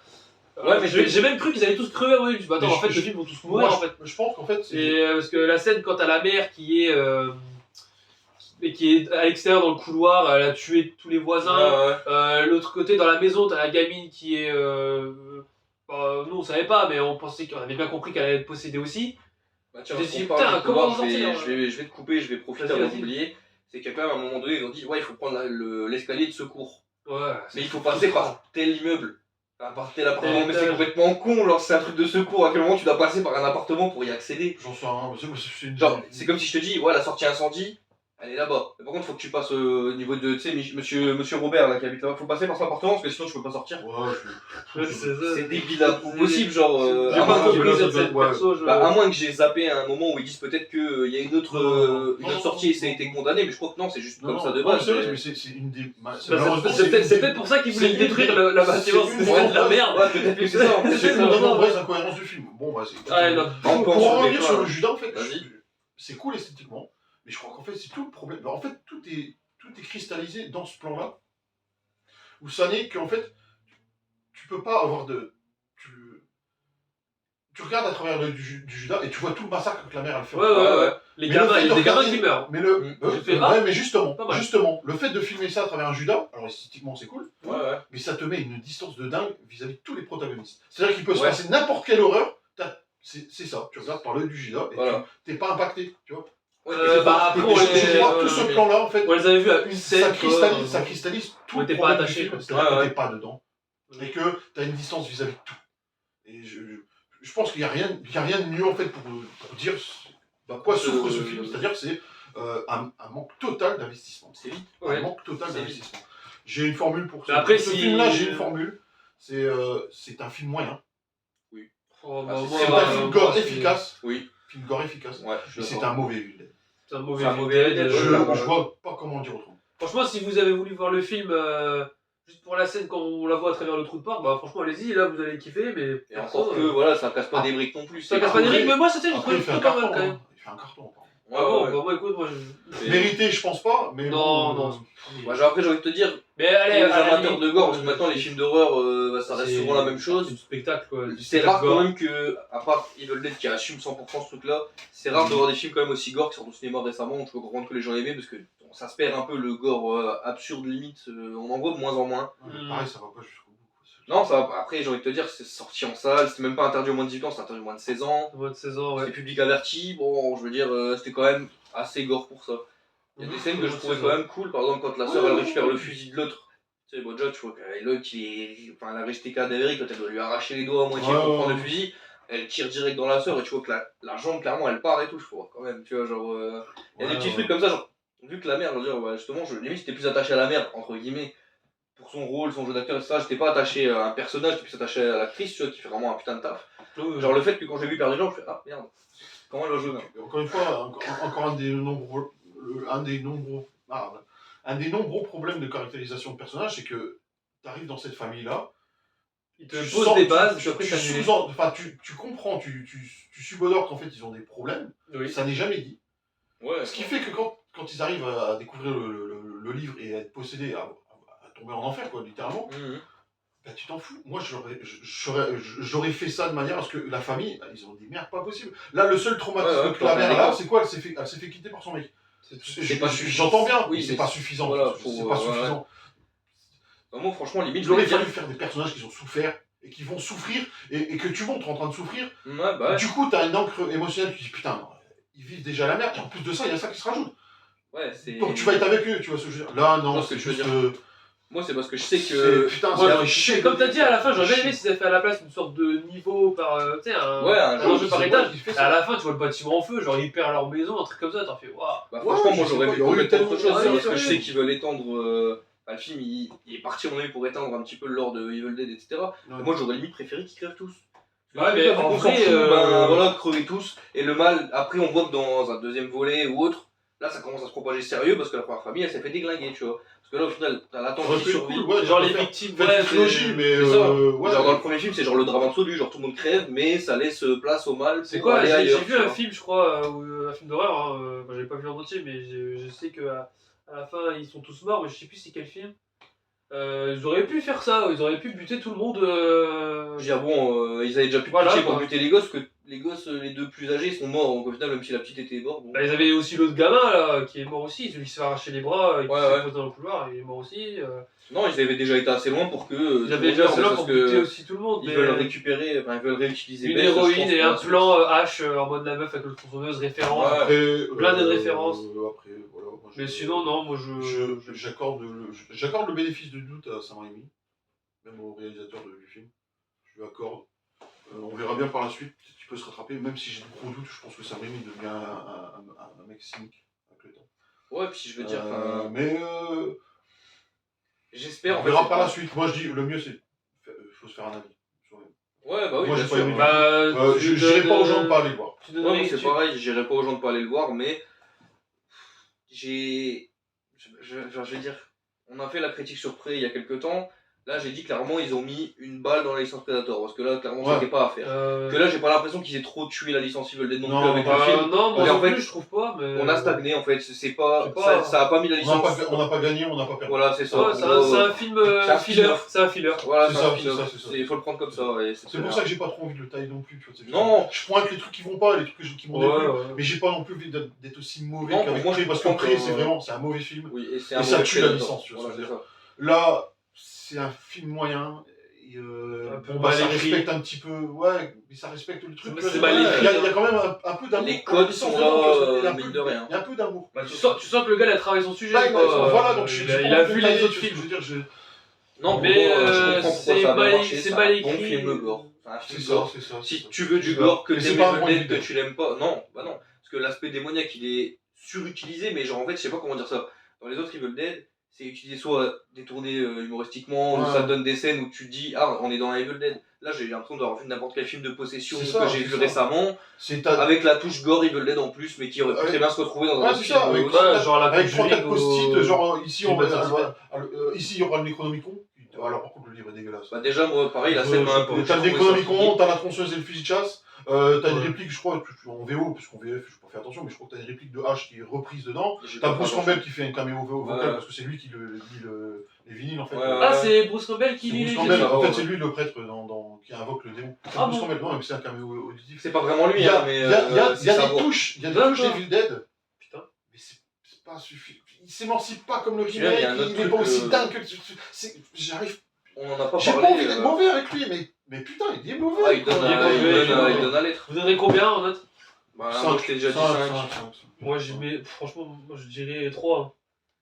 Ouais, mais j'ai même cru qu'ils allaient tous crever à un moment donné. Je me suis dit, bah, attends, Mais en fait, je- le film vont tous mourir en fait. Je pense qu'en fait, c'est. Et parce que la scène, quand t'as la mère qui est à l'extérieur dans le couloir, elle a tué tous les voisins. Ouais. L'autre côté, dans la maison, t'as la gamine qui est. Nous, on savait pas, mais on pensait qu'on avait bien compris qu'elle allait être possédée aussi. Bah, tiens, J'ai parce dit, qu'on parle putain, du comment pouvoir, en sortir, je vais te couper, je vais profiter Vas-y, avant vas-y. d'oublier. C'est qu'à quand même, à un moment donné, ils ont dit, ouais, il faut prendre l'escalier de secours. Ouais. Mais il faut passer par tel immeuble. Enfin, par tel appartement, Tel mais c'est étage. complètement con, genre c'est un truc de secours, à quel moment tu dois passer par un appartement pour y accéder? J'en sais rien, c'est une. Genre, c'est comme si je te dis, ouais, la sortie incendie, elle est là-bas. Mais par contre, faut que tu passes au niveau de, tu sais, monsieur Robert là qui habite là-bas, faut passer par son appartement parce que sinon tu peux pas sortir. Ouais, C'est débile à bout possible, genre. J'ai à pas moins que- compris là, cette ça doit- scène ouais. perso. Bah, à moins que j'ai zappé à un moment où ils disent peut-être qu'il y a une autre, Non, sortie et ça a été condamné, mais je crois que non, c'est juste comme ça de Non, base. c'est vrai, mais c'est une des. C'est peut-être pour ça qu'ils voulaient c'est détruire une- la c'est bâtiment, une- c'était de la merde. Ouais, peut-être que c'est ça en fait. C'est une des nombreuses incohérences du film. Bon, bah, c'est. Ah, non. On Pour pense en au revenir départ. sur le Judas, en fait, Vas-y. c'est cool esthétiquement, mais je crois qu'en fait, c'est tout le problème. En fait, tout est cristallisé dans ce plan-là, où ça n'est qu'en fait, tu peux pas avoir de. Tu regardes à travers l'œil du Judas et tu vois tout le massacre que la mère elle fait. Ouais. Les Mais gamins, le fait il y de a des gamins regarder- qui meurent. Mais le. Mm. J'ai fait, ouais, mais pas mal. justement, le fait de filmer ça à travers un Judas, alors esthétiquement c'est cool, Ouais, ouais. mais ça te met une distance de dingue vis-à-vis de tous les protagonistes. C'est-à-dire qu'il peut se Ouais. passer n'importe quelle horreur, c'est ça, tu regardes par l'œil du giga et Voilà. t'es pas impacté, tu vois. Ouais, Bah, après, Et on je crois que les... tout ce plan-là, en fait, On les avait vus à une scène, ça cristallise tout on le était pas problème du attachés, film, quoi. c'est-à-dire Ouais, que ouais. t'es pas dedans, et que t'as une distance vis-à-vis de tout. Et je pense qu'il n'y a rien de mieux, en fait, pour dire quoi souffre ce film, c'est-à-dire que c'est un manque total d'investissement. C'est vite. Un manque total C'est d'investissement. J'ai une formule pour Mais après, ce si- film-là, j'ai une formule. C'est un film moyen. Oh, Ah, bah, c'est moi, C'est moi, un film gore c'est- efficace. Oui. Film gore efficace. Ouais, Et c'est un mauvais Evil Dead. C'est un mauvais C'est un film. mauvais Evil Dead, Je clairement. vois pas comment le dire autrement. Franchement, si vous avez voulu voir le film juste pour la scène quand on la voit à travers le trou de porte, bah franchement, allez-y, là vous allez kiffer, mais. Et encore que, voilà, ça casse pas des briques non plus. Ça casse pas des règles, mais moi, c'était, j'ai Après, trouvé il fait un plutôt pas mal carton. quand même. Hein. Il fait un carton. Pardon. Ouais, Ah bon, ouais. bah moi, écoute, moi je. Mérité, je pense pas, mais Non, bon, non. Bah, après, j'ai envie de te dire, Mais allez, les à la amateurs limite, de gore, parce que maintenant les films d'horreur, ça reste c'est- souvent la même C'est chose. du spectacle quoi. Du C'est spectacle rare gore. quand même que, à part Evil Dead qui assume 100% ce truc-là, c'est rare de voir des films quand même aussi gore qui sortent au cinéma récemment. Donc je peux comprendre que les gens aimaient parce que bon, ça se perd un peu le gore absurde limite. On en voit de moins en moins. pareil, ça va pas jusqu'au bout. Non, ça va. Après, j'ai envie de te dire, c'est sorti en salle, c'était même pas interdit au moins de 18 ans, c'était interdit au moins de 16 ans. Au moins de 16 ans, ouais. C'était public averti. Bon, je veux dire, c'était quand même assez gore pour ça. Il y a des scènes que je trouvais quand même cool, par exemple quand la sœur elle récupère le fusil de l'autre. Tu sais, bon, déjà, tu vois que l'autre elle a resté cadavérique, quand elle doit lui arracher les doigts à moitié pour prendre le fusil, elle tire direct dans la sœur et tu vois que la jambe clairement elle part et tout, je crois quand même, tu vois, genre. Il y a des petits trucs comme ça, genre, vu que la mère, je veux dire, ouais, justement, limite j'étais plus attaché à la mère, entre guillemets, pour son rôle, son jeu d'acteur, etc. J'étais pas attaché à un personnage, j'étais plus attaché à l'actrice, tu vois, qui fait vraiment un putain de taf. Genre le fait que quand j'ai vu perdre les gens, je fais ah merde, comment elle va jouer là ? Encore une fois, encore un des nombreux problèmes de caractérisation de personnage, c'est que tu arrives dans cette famille-là, Il te pose des bases, puis après ça tu comprends, tu subodores qu'en fait ils ont des problèmes, Oui. ça n'est jamais dit. Ouais. Ce qui fait que quand ils arrivent à découvrir le livre et à être possédés, à tomber en enfer, quoi, littéralement, bah, tu t'en fous. Moi, j'aurais fait ça de manière à ce que la famille, bah, ils ont dit merde, pas possible. Là, le seul traumatisme que la mère a, c'est quoi ? Elle s'est fait quitter par son mec. J'entends bien, oui, mais c'est mais pas suffisant. voilà, C'est pas suffisant. Bah, moi, franchement, limite, Il aurait fallu faire des personnages qui ont souffert et qui vont souffrir et que tu montres en train de souffrir. Ouais, bah ouais. Du coup, t'as une encre émotionnelle qui dit putain, non, ils vivent déjà la merde. Et en plus de ça, il y a ça qui se rajoute. Ouais, c'est. Donc tu vas être avec eux, tu vois ce que je veux dire. Là, non, Non, ce c'est que je veux juste. dire. Moi, c'est parce que je sais que. Putain, Ouais, ça mais fait chier. Comme t'as dit à la fin, j'aurais bien aimé si ça fait à la place une sorte de niveau par. Tu sais, Ouais, un un jeu jeu, par c'est étage. moi qui fais Et ça. à la fin, tu vois le bâtiment en feu, genre ils perdent leur maison, un truc comme ça, t'en fais waouh. Bah, Ouais, franchement, je moi, sais j'aurais pas, vu il y aurait eu complètement autre tellement- chose. Ouais, C'est parce que ouais. je sais qu'ils veulent étendre. Le film, il est parti, on est pour étendre un petit peu le lore de Evil Dead, etc. Ouais. Moi, j'aurais limite préféré qu'ils crèvent tous. Ouais, mais en on s'en vrai, fout, ben voilà, crever tous. Et le mal, après, on voit que dans un deuxième volet ou autre, là, ça commence à se propager sérieux parce que la première famille, elle s'est fait déglinguer, tu vois. Parce que là, au final, t'as la tante J'aurais qui fait survit. cool, ouais, Genre les faire- victimes, faire ouais, une trilogie, mais c'est ça. ouais. Genre dans le premier film, c'est genre le drame absolu, genre tout le monde crève, mais ça laisse place au mal. C'est pour quoi aller J'ai ailleurs, vu tu un vois. film, je crois, un film d'horreur, hein, j'ai pas vu en entier, mais je sais qu'à la fin ils sont tous morts, mais je sais plus c'est quel film. Ils auraient pu faire ça, ils auraient pu buter tout le monde. Je veux dire, bon, ils avaient déjà pu Voilà, pitcher pour quoi. buter les gosses, que les gosses, les deux plus âgés, sont morts, donc au final, même si la petite était morte. Bon. Bah, ils avaient aussi l'autre gamin là, qui est mort aussi, celui qui s'est arraché les bras, et qui Ouais, s'est ouais. posé dans le couloir, il est mort aussi. Non, ils avaient déjà été assez loin pour que. Ils avaient déjà cela pour buter aussi tout le monde. Ils mais veulent récupérer, enfin, ils veulent réutiliser une Beth, je héroïne pense, et pour un la suite. plan H en mode la meuf avec le tronçonneuse référence. Ouais. Après, Blindé de références. Après, voilà. Moi, Mais sinon, non, moi J'accorde le bénéfice du doute à Sam Raimi, même au réalisateur du film. Je lui accorde. On verra bien par la suite, peut-être qu'il peut se rattraper, même si j'ai de gros doutes, je pense que Sam Raimi devient un mec cynique avec le temps. Ouais, puis je veux dire, enfin. Mais J'espère. on verra par la suite. Moi je dis, le mieux c'est, faut se faire un avis. Ouais, bah oui, Moi, bien j'ai pas sûr. aimé. Bah, Je dirais pas aux gens de pas aller le voir. Tu Ouais, donnerais- moi, c'est tu- pareil, j'irai pas aux gens de pas aller le voir, mais j'ai. Je vais dire, on a fait la critique sur Prey il y a quelques temps. Là, j'ai dit clairement, ils ont mis une balle dans la licence Predator, parce que là, clairement, Ouais. c'était pas à faire. Que là, j'ai pas l'impression qu'ils aient trop tué la licence Evil Dead non plus avec le film. non, moi Mais en non fait, plus, je trouve pas. Mais... On a stagné en fait, c'est pas, C'est pas- ça a pas mis la licence. On n'a pas gagné, on n'a pas perdu. Voilà, c'est ça. Ouais, En c'est gros, un film c'est un filler. spin-off. C'est un filler. Voilà, C'est c'est ça, un spin-off. c'est ça. Il faut le prendre comme ça. et C'est pour ça que j'ai pas trop envie de le tailler non plus. Tu vois, c'est juste- Non. Je pointe les trucs qui vont pas, les trucs qui m'ont Ouais, déplu. ouais. Mais j'ai pas non plus envie d'être aussi mauvais Non, qu'avec moi, Prey, je parce que comprends Prey, que- c'est un mauvais film. Oui, et c'est Et un ça mauvais tue la Predator. licence, tu vois Voilà, ce que je c'est veux ça. Là, c'est un film moyen. Et, Un peu bon, bah, mal ça écrit. respecte un petit peu, ouais, mais ça respecte le truc. C'est tu vois, mal écrit, il y a quand même un peu d'amour. Les codes sont là, mine de rien. Il y a un peu d'amour. Bah, Tu sens que le gars il a travaillé son sujet. Bah, quoi. voilà, donc il a vu les autres Je films. veux dire, Non, Mais, mais je comprends pourquoi c'est ça a bien mal- marché, c'est c'est mal un bon écrit. film gore. C'est un c'est film ça, gore. c'est ça. Si c'est tu ça. veux du gore, que Mais c'est t'aimes pas un Evil bon Dead, Evil que tu l'aimes pas, non, bah non. Parce que l'aspect démoniaque, il est surutilisé, mais genre en fait, je sais pas comment dire ça. Dans les autres Evil Dead, c'est utilisé soit détourné humoristiquement, ou Ouais. ça te donne des scènes où tu te dis, ah, on est dans un Evil Dead. Là, j'ai l'impression d'avoir vu n'importe quel film de possession C'est ça, que j'ai c'est vu ça. récemment, C'est avec la touche gore Evil Dead en plus, mais qui aurait pu Ouais. très bien se retrouver dans Ouais, un c'est film ça, avec aussi. Ouais, genre la avec 3-4 Conjuring post-it, au- genre ici, Film ici il y aura le Necronomicon. Alors par contre le livre est dégueulasse. Bah déjà, moi, pareil, la Ouais, scène m'a un je sais peu... pas. T'as le j'ai trouvé ça Necronomicon, fini. t'as la tronçonneuse et le fusil de chasse, t'as une Ouais. réplique, je crois, en VO, parce qu'en VF, je n'ai pas fait attention, mais je crois que t'as une réplique de H qui est reprise dedans. J'ai T'as pas fait Bruce attention. Campbell qui fait un caméo vocal, Ouais. parce que c'est lui qui lit les vinyles en fait. Ouais, Ah, c'est Bruce Campbell qui C'est lit Bruce les Campbell, ça, en ouais. fait c'est lui le prêtre qui invoque le démon. C'est Ah Bruce bon. Campbell, non, mais c'est un caméo auditif. C'est pas vraiment lui, Il y a, hein, mais il y a- il y a- c'est il y a sa des voix. touches, il y a des D'accord. touches d'Evil Dead, Putain. mais c'est pas suffisant. Il s'émancipe pas comme le Puis même, il y a un remake, autre il est truc, pas aussi dingue que... J'arrive... On en a pas J'ai pas parlé. envie d'être mauvais avec lui, mais putain, il est mauvais. Ah, il donne il à l'être. Vous donnerez combien en note? Bah, moi, je t'ai déjà dit 5. Moi, franchement, moi je dirais 3.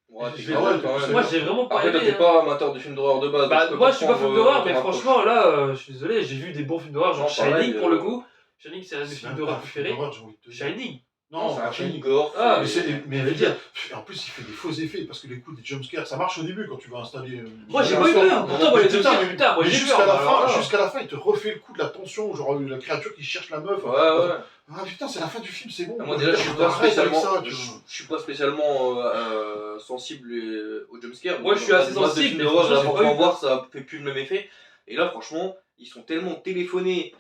Ouais, t'es Je- quand même, quand même. Moi j'ai vraiment pas Après, toi, aimé. t'es pas amateur de films d'horreur de base. Bah, donc je peux moi je suis pas comprendre, film d'horreur, mais ton franchement là, je suis désolé, j'ai vu des bons films d'horreur, genre Non, pareil, Shining pour le coup. Shining c'est un de mes films d'horreur préférés. Shining. Shining. Non, c'est pas un film Shining. gore. Ah, Mais, mais je je veux veux dire, en plus il fait des faux effets parce que les coups des jumpscares ça marche au début quand tu vas installer. Moi j'ai pas eu peur. Pourtant, moi les jumpscares, putain, moi Mais j'ai jusqu'à peur. la alors là. fin, jusqu'à la fin, il te refait le coup de la tension, genre la créature qui cherche la meuf. Ouais, ouais. Ah putain, c'est la fin du film, c'est bon. Moi déjà, je suis pas Arrête avec spécialement, ça, je suis pas spécialement sensible aux jumpscares. Moi, je suis assez Dans sensible, films mais d'horreur, franchement, la j'ai force pas eu d'en peur. voir, ça fait plus le même effet. Et là, franchement, ils sont tellement téléphonés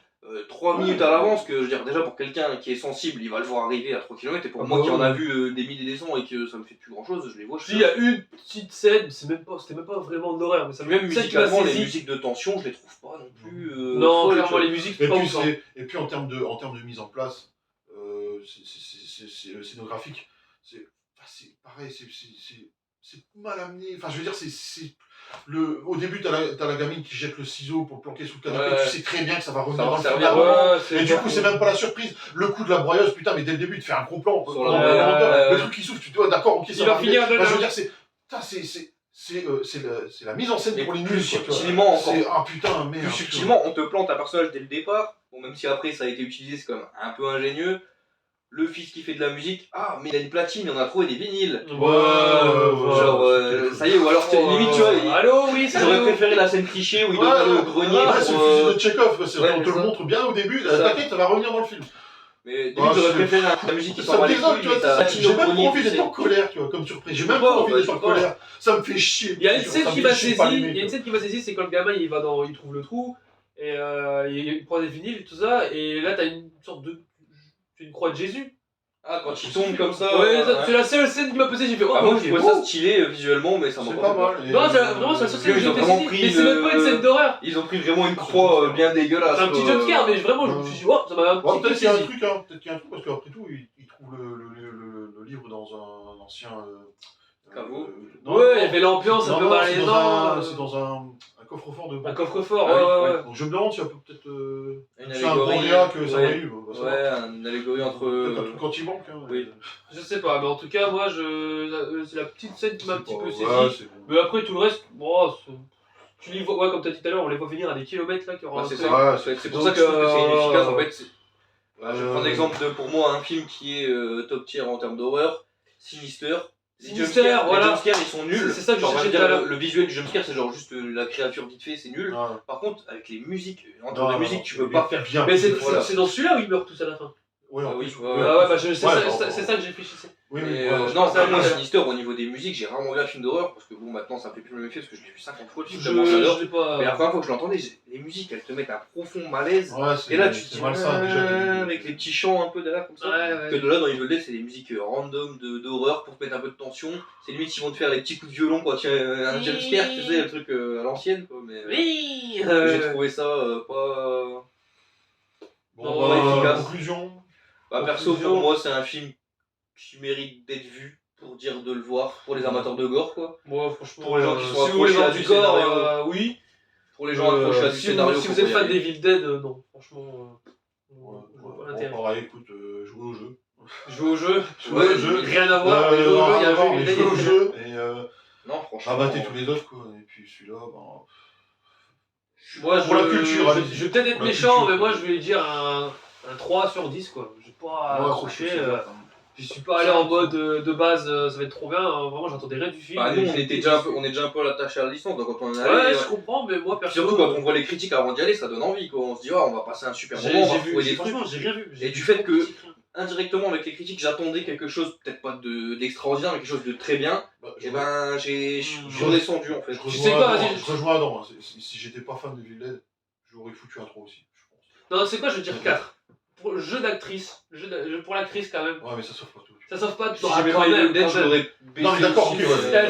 3 Ouais. minutes à l'avance que je veux dire, déjà pour quelqu'un qui est sensible, il va le voir arriver à 3 km. Et pour Ah moi bah qui en ouais. a vu des milliers et des cents et que ça me fait plus grand chose, je les vois. Si, il y a une petite scène, c'était même pas vraiment d'horreur, mais ça Même celle qui m'a musicalement, les saisi. musiques de tension, je les trouve pas non plus. Non, folles, clairement, tu vois. les musiques, pas ouf. Hein. Et puis en termes de mise en place, c'est scénographique. C'est pareil, c'est mal amené. Enfin, je veux dire, au début, t'as la gamine qui jette le ciseau pour planquer sous le canapé. Ouais. Tu sais très bien que ça va revenir Ça va dans le servir film avant. Ouais, Et du coup, c'est même pas la surprise. Le coup de la broyeuse, putain, mais dès le début, tu fais un gros plan. Sur Le truc qui souffle, tu te dis, ouais, d'accord, ok, ça Il va arriver. finir de Enfin, je là. veux dire, c'est la mise en scène Et pour les plus nuls. quoi, tu vois. subtilement encore. Ah putain, merde. Plus subtilement, on te plante un personnage dès le départ. Bon, même si après ça a été utilisé, c'est quand même un peu ingénieux. Le fils qui fait de la musique, ah, mais il a une platine, on a trouvé des vinyles. Genre, ça y est, ou alors limite, tu vois, Allô, oui, ça j'aurais préféré la scène cliché où il doit aller au grenier. Ouais, pour, c'est le fusil de Tchekhov, quoi. ouais, On te c'est le ça. montre bien au début. C'est ça. T'inquiète, ça va revenir dans le film. Mais limite, Ah, j'aurais c'est- préféré la musique qui Ça s'en va me les désole, couilles, tu mais vois. t'as J'ai platine au même pas grenier, envie tu d'être sais. en colère, tu vois, comme surprise. J'ai Je même sais pas, pas envie bah, d'être je en sais pas. colère. Ça me fait chier. Il y a une Ça scène me qui fait m'a chier de saisi, pas il l'aimer, y a une quoi. scène qui m'a saisi, c'est quand le gamin il va il trouve le trou et il prend des vinyles et tout ça et là t'as une sorte de une croix de Jésus. Ah, quand il tombe comme ça. Ouais, c'est la seule scène qui m'a posé, j'ai fait oh Ah, moi, ok. je trouvais ça stylé visuellement, mais ça m'a C'est pas pas fait peur. mal. Non, vraiment c'est la seule scène que Ils j'ai ont vraiment saisi, pris mais c'est même pas une scène d'horreur. Ils ont pris vraiment une croix bien dégueulasse. C'est un petit quoi. jumpscare, mais vraiment je me suis dit oh ça m'a un Bon, petit peu peut-être qu'il y a un saisi. truc, hein. Peut-être qu'il y a un truc, parce qu'après tout, il trouve le livre dans un ancien. Caveau. Ouais, il y avait l'ambiance un peu Non, malaisante. c'est dans un coffre-fort de. Un coffre-fort, Ah oui, ouais, ouais. Donc je me demande s'il y a peut-être. Une C'est un allégorie. Goria que ça Ouais. va eu. Ouais, une allégorie entre. Peut-être un truc anti-banque. Hein. Oui. Je sais pas, mais en tout cas, moi, c'est la petite scène qui m'a un petit peu saisi. Ouais, c'est bon. Mais après, tout le reste, bon, tu les vois, ouais, comme t'as dit tout à l'heure, on les voit venir à des kilomètres là qui auront Ouais, un c'est truc. ça. Ouais, C'est pour donc, ça que je trouve que c'est inefficace en fait. Je vais prendre Euh, l'exemple de pour moi un film qui est top tier en termes d'horreur, Sinister. Les Sinister, jumpscares, voilà. les jumpscares ils sont nuls. C'est ça que je Genre, cherchais veux dire, tout à l'heure. le visuel du jumpscare c'est genre juste la créature vite fait, c'est nul. Ouais. Par contre, avec les musiques, en Non, termes de non, musique, non, tu peux il pas est faire. bien. Mais c'est Voilà. c'est dans celui-là où ils meurent tous à la fin. Oui, Ah en oui, plus. ouais, Ah ouais, bah c'est Ouais, ça que j'ai réfléchissais. Oui, Mais, oui. non, ça, moi ça- Sinister au niveau des musiques, j'ai rarement vu un film d'horreur parce que bon, maintenant ça me fait plus le même effet parce que je l'ai vu 50 fois le film tellement j'adore. Je l'ai pas. Mais la première fois que je l'entendais, les musiques elles te mettent un profond malaise. Ouais, Et là tu te c'est dis malsain déjà. avec les petits chants un peu derrière comme ça. Ouais, ouais. Que de là dans Evil Dead c'est des musiques random d'horreur pour te mettre un peu de tension. C'est limite ils vont te faire les petits coups de violon quand il y a un jumpscare, tu sais, le truc à l'ancienne quoi. Mais Oui j'ai trouvé ça pas. Bon, Non, bah, efficace. conclusion. Bah, perso pour moi c'est un film qui mérite d'être vu pour dire de le voir, pour les amateurs de gore, quoi. Moi, franchement, Pour les gens qui sont si vous voulez accrochés voir à du du gore, scénario. oui. Pour les gens accrochés à du Si scénario, vous faut êtes y fan aller. d'Evil Dead, non, franchement, Ouais, je vois pas ouais. l'intérêt. Bon, pareil, écoute, jouer au jeu. Jouer au jeu, Jouer au jeu. rien à voir, mais jouer au jeu, il y a un jeu mais Evil Dead, jouer au il y a- jeu et Non, franchement. rabattez tous les autres, quoi. Et puis celui-là, ben. Moi, Pour la culture, je allez-y. vais peut-être être Pour la méchant, culture, mais moi quoi. je vais dire un 3 sur 10, quoi. J'ai pas Ouais, accroché. c'est bien, quand même. Je suis pas allé en mode de base, ça va être trop bien. Vraiment, j'attendais rien du film. Bah, nous, et on j'ai était été déjà déçu. on est déjà un peu attaché à la licence, donc quand on en Ouais, allait. je comprends, mais moi, perso. Surtout quand on voit les critiques avant d'y aller, ça donne envie, quoi. On se dit, on va passer un super j'ai moment, on va vu, trouver des trucs. franchement, j'ai rien vu. J'ai Et du vu fait trop que- de critiques, rien. Indirectement, avec les critiques, j'attendais quelque chose, peut-être pas d'extraordinaire, mais quelque chose de très bien. Bah, Et ben, je suis Je- redescendu, en fait. je Tu rejoins sais quoi, Adam, vas-y, je rejoins Adam, hein. Si j'étais pas fan de Evil Dead, j'aurais foutu un 3 aussi, je pense. Non, c'est quoi, je vais dire 4. Pour le jeu d'actrice, pour l'actrice quand même. Ouais, mais ça sauve pas tout. Ça sauve pas Si Ah, j'avais quand pas même, Evil Dead, quand je même. l'aurais baissé. Non, mais d'accord, aussi, ok,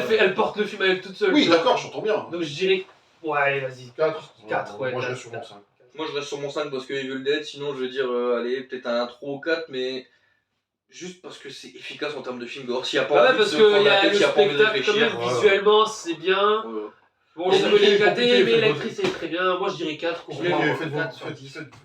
ouais. Elle porte le film avec toute seule. Oui, tu vois. d'accord, j'entends bien. Donc je dirais. Ouais, vas-y. 4. 4, ouais. Moi, je 4, reste sur mon 4. 5. Moi, je reste sur mon 5 parce que Evil Dead, sinon, je veux dire, allez, peut-être un 3 ou 4, mais juste parce que c'est efficace en termes de film gore. S'il n'y a pas Ouais, envie parce de se qu'il prendre y la a tête, le s'il n'y a pas envie de spectacle quand réfléchir. même, ouais. visuellement c'est bien. Ouais. Bon, je peux Compliqué, l'éclater, compliqué, mais faites l'actrice est très bien. Moi je dirais 4.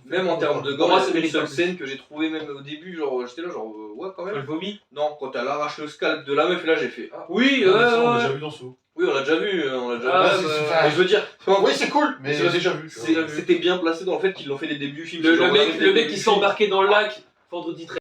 Même en termes de Pour gore, moi, il y c'est a une seule méritable. scène que j'ai trouvé même au début, genre, j'étais là, genre, ouais, quand Elle même. vomit. Non, quand elle arrache le scalp de la meuf, là, j'ai fait, ah. Oui, On l'a ouais. déjà vu dans Saw. Oui, on l'a déjà vu, on l'a déjà Ah, vu. bah, Mais je veux dire, Oui, c'est cool, mais C'est- j'ai déjà vu. tu vois. c'était bien placé dans le fait qu'ils l'ont fait dès le début du film. Le Genre, mec dès le qui début s'est du film. embarqué dans le lac vendredi 13.